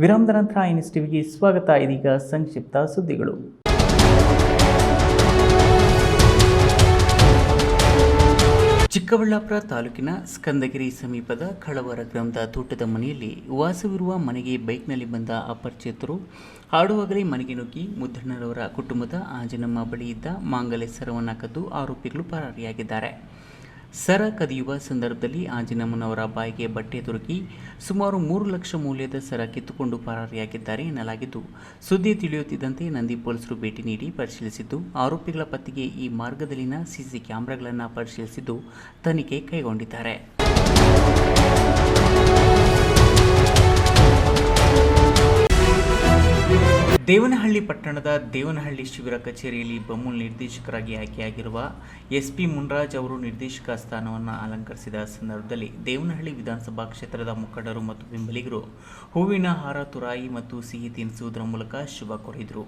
ವಿರಾಮದ ನಂತರ ನ್ಯೂಸ್ ಟಿವಿಗೆ ಸ್ವಾಗತ. ಇದೀಗ ಸಂಕ್ಷಿಪ್ತ ಸುದ್ದಿಗಳು. ಚಿಕ್ಕಬಳ್ಳಾಪುರ ತಾಲೂಕಿನ ಸ್ಕಂದಗಿರಿ ಸಮೀಪದ ಕಳವರ ಗ್ರಾಮದ ತೋಟದ ಮನೆಯಲ್ಲಿ ವಾಸವಿರುವ ಮನೆಗೆ ಬೈಕ್ನಲ್ಲಿ ಬಂದ ಅಪರಿಚಿತರು ಹಾಡುವಾಗಲೇ ಮನೆಗೆ ನುಗ್ಗಿ ಮುದ್ದಣ್ಣರವರ ಕುಟುಂಬದ ಆಂಜನಮ್ಮ ಬಳಿ ಇದ್ದ ಮಾಂಗಲ್ಯ ಸರವನ್ನು ಕದ್ದು ಆರೋಪಿಗಳು ಪರಾರಿಯಾಗಿದ್ದಾರೆ. ಸರ ಕದಿಯುವ ಸಂದರ್ಭದಲ್ಲಿ ಆಂಜನಮ್ಮನವರ ಬಾಯಿಗೆ ಬಟ್ಟೆ ತುರುಕಿ ಸುಮಾರು 3 ಲಕ್ಷ ಮೌಲ್ಯದ ಸರ ಕಿತ್ತುಕೊಂಡು ಪರಾರಿಯಾಗಿದ್ದಾರೆ ಎನ್ನಲಾಗಿದ್ದು, ಸುದ್ದಿ ತಿಳಿಯುತ್ತಿದ್ದಂತೆ ನಂದಿ ಪೊಲೀಸರು ಭೇಟಿ ನೀಡಿ ಪರಿಶೀಲಿಸಿದ್ದು, ಆರೋಪಿಗಳ ಪತ್ತೆಗೆ ಈ ಮಾರ್ಗದಲ್ಲಿನ ಸಿಸಿ ಕ್ಯಾಮೆರಾಗಳನ್ನು ಪರಿಶೀಲಿಸಿದ್ದು ತನಿಖೆ ಕೈಗೊಂಡಿದ್ದಾರೆ. ದೇವನಹಳ್ಳಿ ಪಟ್ಟಣದ ದೇವನಹಳ್ಳಿ ಶಿಬಿರ ಕಚೇರಿಯಲ್ಲಿ ಬಮೂಲ್ ನಿರ್ದೇಶಕರಾಗಿ ಆಯ್ಕೆಯಾಗಿರುವ ಎಸ್ಪಿ ಮುನ್ರಾಜ್ ಅವರು ನಿರ್ದೇಶಕ ಸ್ಥಾನವನ್ನು ಅಲಂಕರಿಸಿದ ಸಂದರ್ಭದಲ್ಲಿ ದೇವನಹಳ್ಳಿ ವಿಧಾನಸಭಾ ಕ್ಷೇತ್ರದ ಮುಖಂಡರು ಮತ್ತು ಬೆಂಬಲಿಗರು ಹೂವಿನ ಹಾರ, ತುರಾಯಿ ಮತ್ತು ಸಿಹಿ ತಿನಿಸುವುದರ ಮೂಲಕ ಶುಭ ಕೋರಿದರು.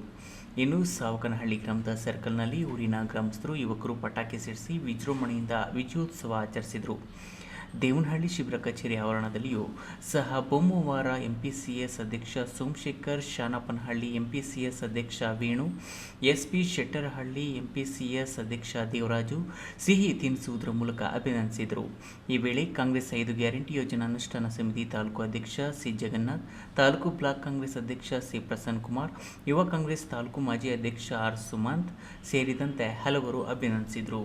ಇನ್ನು ಸಾವಕನಹಳ್ಳಿ ಗ್ರಾಮದ ಸರ್ಕಲ್ನಲ್ಲಿ ಊರಿನ ಗ್ರಾಮಸ್ಥರು, ಯುವಕರು ಪಟಾಕಿ ಸಿಡಿಸಿ ವಿಜೃಂಭಣೆಯಿಂದ ವಿಜಯೋತ್ಸವ ಆಚರಿಸಿದರು. ದೇವನಹಳ್ಳಿ ಶಿಬಿರ ಕಚೇರಿ ಆವರಣದಲ್ಲಿಯೂ ಸಹ ಬೊಮ್ಮವಾರ ಎಂಪಿಸಿಎಸ್ ಅಧ್ಯಕ್ಷ ಸೋಮಶೇಖರ್, ಶಾನಪ್ಪನಹಳ್ಳಿ ಎಂಪಿಸಿಎಸ್ ಅಧ್ಯಕ್ಷ ವೇಣು, ಎಸ್ಪಿ ಶೆಟ್ಟರಹಳ್ಳಿ ಎಂಪಿಸಿಎಸ್ ಅಧ್ಯಕ್ಷ ದೇವರಾಜು ಸಿಹಿ ತಿನಿಸುವುದರ ಮೂಲಕ ಅಭಿನಂದಿಸಿದರು. ಈ ವೇಳೆ ಕಾಂಗ್ರೆಸ್ 5 ಗ್ಯಾರಂಟಿ ಯೋಜನಾ ಅನುಷ್ಠಾನ ಸಮಿತಿ ತಾಲೂಕು ಅಧ್ಯಕ್ಷ ಸಿ ಜಗನ್ನಾಥ್, ತಾಲೂಕು ಬ್ಲಾಕ್ ಕಾಂಗ್ರೆಸ್ ಅಧ್ಯಕ್ಷ ಸಿ ಪ್ರಸನ್ನ ಕುಮಾರ್, ಯುವ ಕಾಂಗ್ರೆಸ್ ತಾಲೂಕು ಮಾಜಿ ಅಧ್ಯಕ್ಷ ಆರ್ ಸುಮಂತ್ ಸೇರಿದಂತೆ ಹಲವರು ಅಭಿನಂದಿಸಿದರು.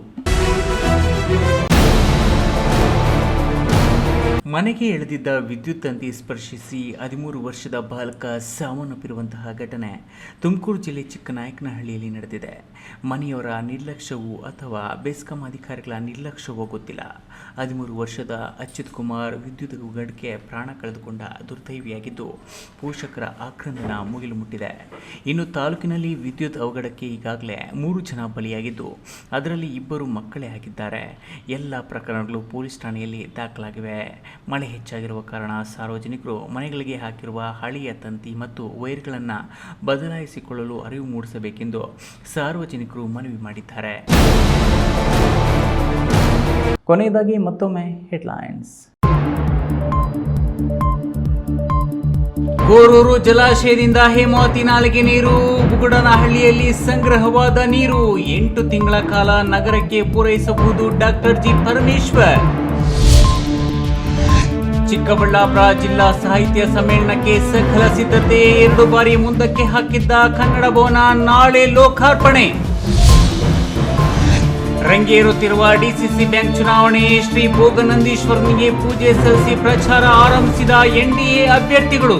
ಮನೆಗೆ ಎಳೆದಿದ್ದ ವಿದ್ಯುತ್ ತಂತಿ ಸ್ಪರ್ಶಿಸಿ 13 ವರ್ಷದ ಬಾಲಕ ಸಾವನ್ನಪ್ಪಿರುವಂತಹ ಘಟನೆ ತುಮಕೂರು ಜಿಲ್ಲೆ ಚಿಕ್ಕನಾಯಕನಹಳ್ಳಿಯಲ್ಲಿ ನಡೆದಿದೆ. ಮನೆಯವರ ನಿರ್ಲಕ್ಷ್ಯವೋ ಅಥವಾ ಬೆಸ್ಕಾಂ ಅಧಿಕಾರಿಗಳ ನಿರ್ಲಕ್ಷ್ಯವೋ ಗೊತ್ತಿಲ್ಲ. 13 ವರ್ಷದ ಅಚ್ಯುತ್ ಕುಮಾರ್ ವಿದ್ಯುತ್ ಅವಘಡಕ್ಕೆ ಪ್ರಾಣ ಕಳೆದುಕೊಂಡ ದುರ್ದೈವಿಯಾಗಿದ್ದು, ಪೋಷಕರ ಆಕ್ರಂದನ ಮುಗಿಲು ಮುಟ್ಟಿದೆ. ಇನ್ನು ತಾಲೂಕಿನಲ್ಲಿ ವಿದ್ಯುತ್ ಅವಘಡಕ್ಕೆ ಈಗಾಗಲೇ 3 ಜನ ಬಲಿಯಾಗಿದ್ದು, ಅದರಲ್ಲಿ 2 ಮಕ್ಕಳೇ ಆಗಿದ್ದಾರೆ. ಎಲ್ಲ ಪ್ರಕರಣಗಳು ಪೊಲೀಸ್ ಠಾಣೆಯಲ್ಲಿ ದಾಖಲಾಗಿವೆ. ಮಳೆ ಹೆಚ್ಚಾಗಿರುವ ಕಾರಣ ಸಾರ್ವಜನಿಕರು ಮನೆಗಳಿಗೆ ಹಾಕಿರುವ ಹಳೆಯ ತಂತಿ ಮತ್ತು ವೈರ್ಗಳನ್ನು ಬದಲಾಯಿಸಿಕೊಳ್ಳಲು ಅರಿವು ಮೂಡಿಸಬೇಕೆಂದು ಸಾರ್ವಜನಿಕರು ಮನವಿ ಮಾಡಿದ್ದಾರೆ. ಕೊನೆಯದಾಗಿ ಮತ್ತೊಮ್ಮೆ ಹೆಡ್ಲೈನ್ಸ್. ಗೋರೂರು ಜಲಾಶಯದಿಂದ ಹೇಮಾವತಿ ನಾಲೆಗೆ ನೀರು, ಬುಗುಡನಹಳ್ಳಿಯಲ್ಲಿ ಸಂಗ್ರಹವಾದ ನೀರು 8 ತಿಂಗಳ ಕಾಲ ನಗರಕ್ಕೆ ಪೂರೈಸಬಹುದು ಡಾಕ್ಟರ್ ಜಿ ಪರಮೇಶ್ವರ್. ಚಿಕ್ಕಬಳ್ಳಾಪುರ ಜಿಲ್ಲಾ ಸಾಹಿತ್ಯ ಸಮ್ಮೇಳನಕ್ಕೆ ಸಕಲ ಸಿದ್ಧತೆ, 2 ಬಾರಿ ಮುಂದಕ್ಕೆ ಹಾಕಿದ್ದ ಕನ್ನಡ ಭವನ ನಾಳೆ ಲೋಕಾರ್ಪಣೆ. ರಂಗೇರುತ್ತಿರುವ ಡಿಸಿಸಿ ಬ್ಯಾಂಕ್ ಚುನಾವಣೆ, ಶ್ರೀ ಭೋಗನಂದೀಶ್ವರನಿಗೆ ಪೂಜೆ ಸಲ್ಲಿಸಿ ಪ್ರಚಾರ ಆರಂಭಿಸಿದ ಎನ್ಡಿಎ ಅಭ್ಯರ್ಥಿಗಳು.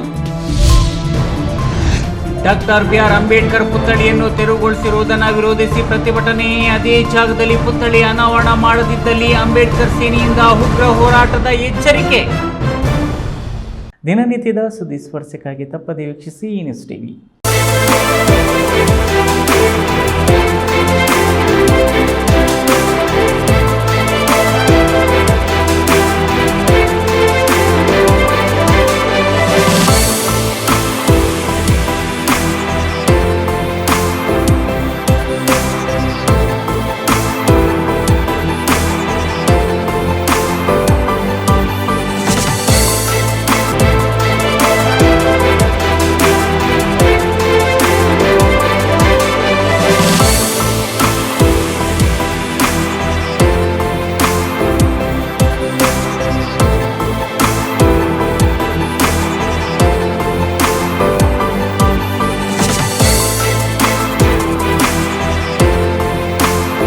ಡಾಕ್ಟರ್ ಬಿಆರ್ ಅಂಬೇಡ್ಕರ್ ಪುತ್ಥಳಿಯನ್ನು ತೆರವುಗೊಳಿಸಿರುವುದನ್ನು ವಿರೋಧಿಸಿ ಪ್ರತಿಭಟನೆ, ಅದೇ ಜಾಗದಲ್ಲಿ ಪುತ್ಥಳಿ ಅನಾವರಣ ಮಾಡದಿದ್ದಲ್ಲಿ ಅಂಬೇಡ್ಕರ್ ಸೇನೆಯಿಂದ ಉಗ್ರ ಹೋರಾಟದ ಎಚ್ಚರಿಕೆ. ದಿನನಿತ್ಯದ ಸುದ್ದಿ ಸ್ಪರ್ಶಕ್ಕಾಗಿ ತಪ್ಪದೆ ವೀಕ್ಷಿಸಿ ನ್ಯೂಸ್ ಟಿವಿ.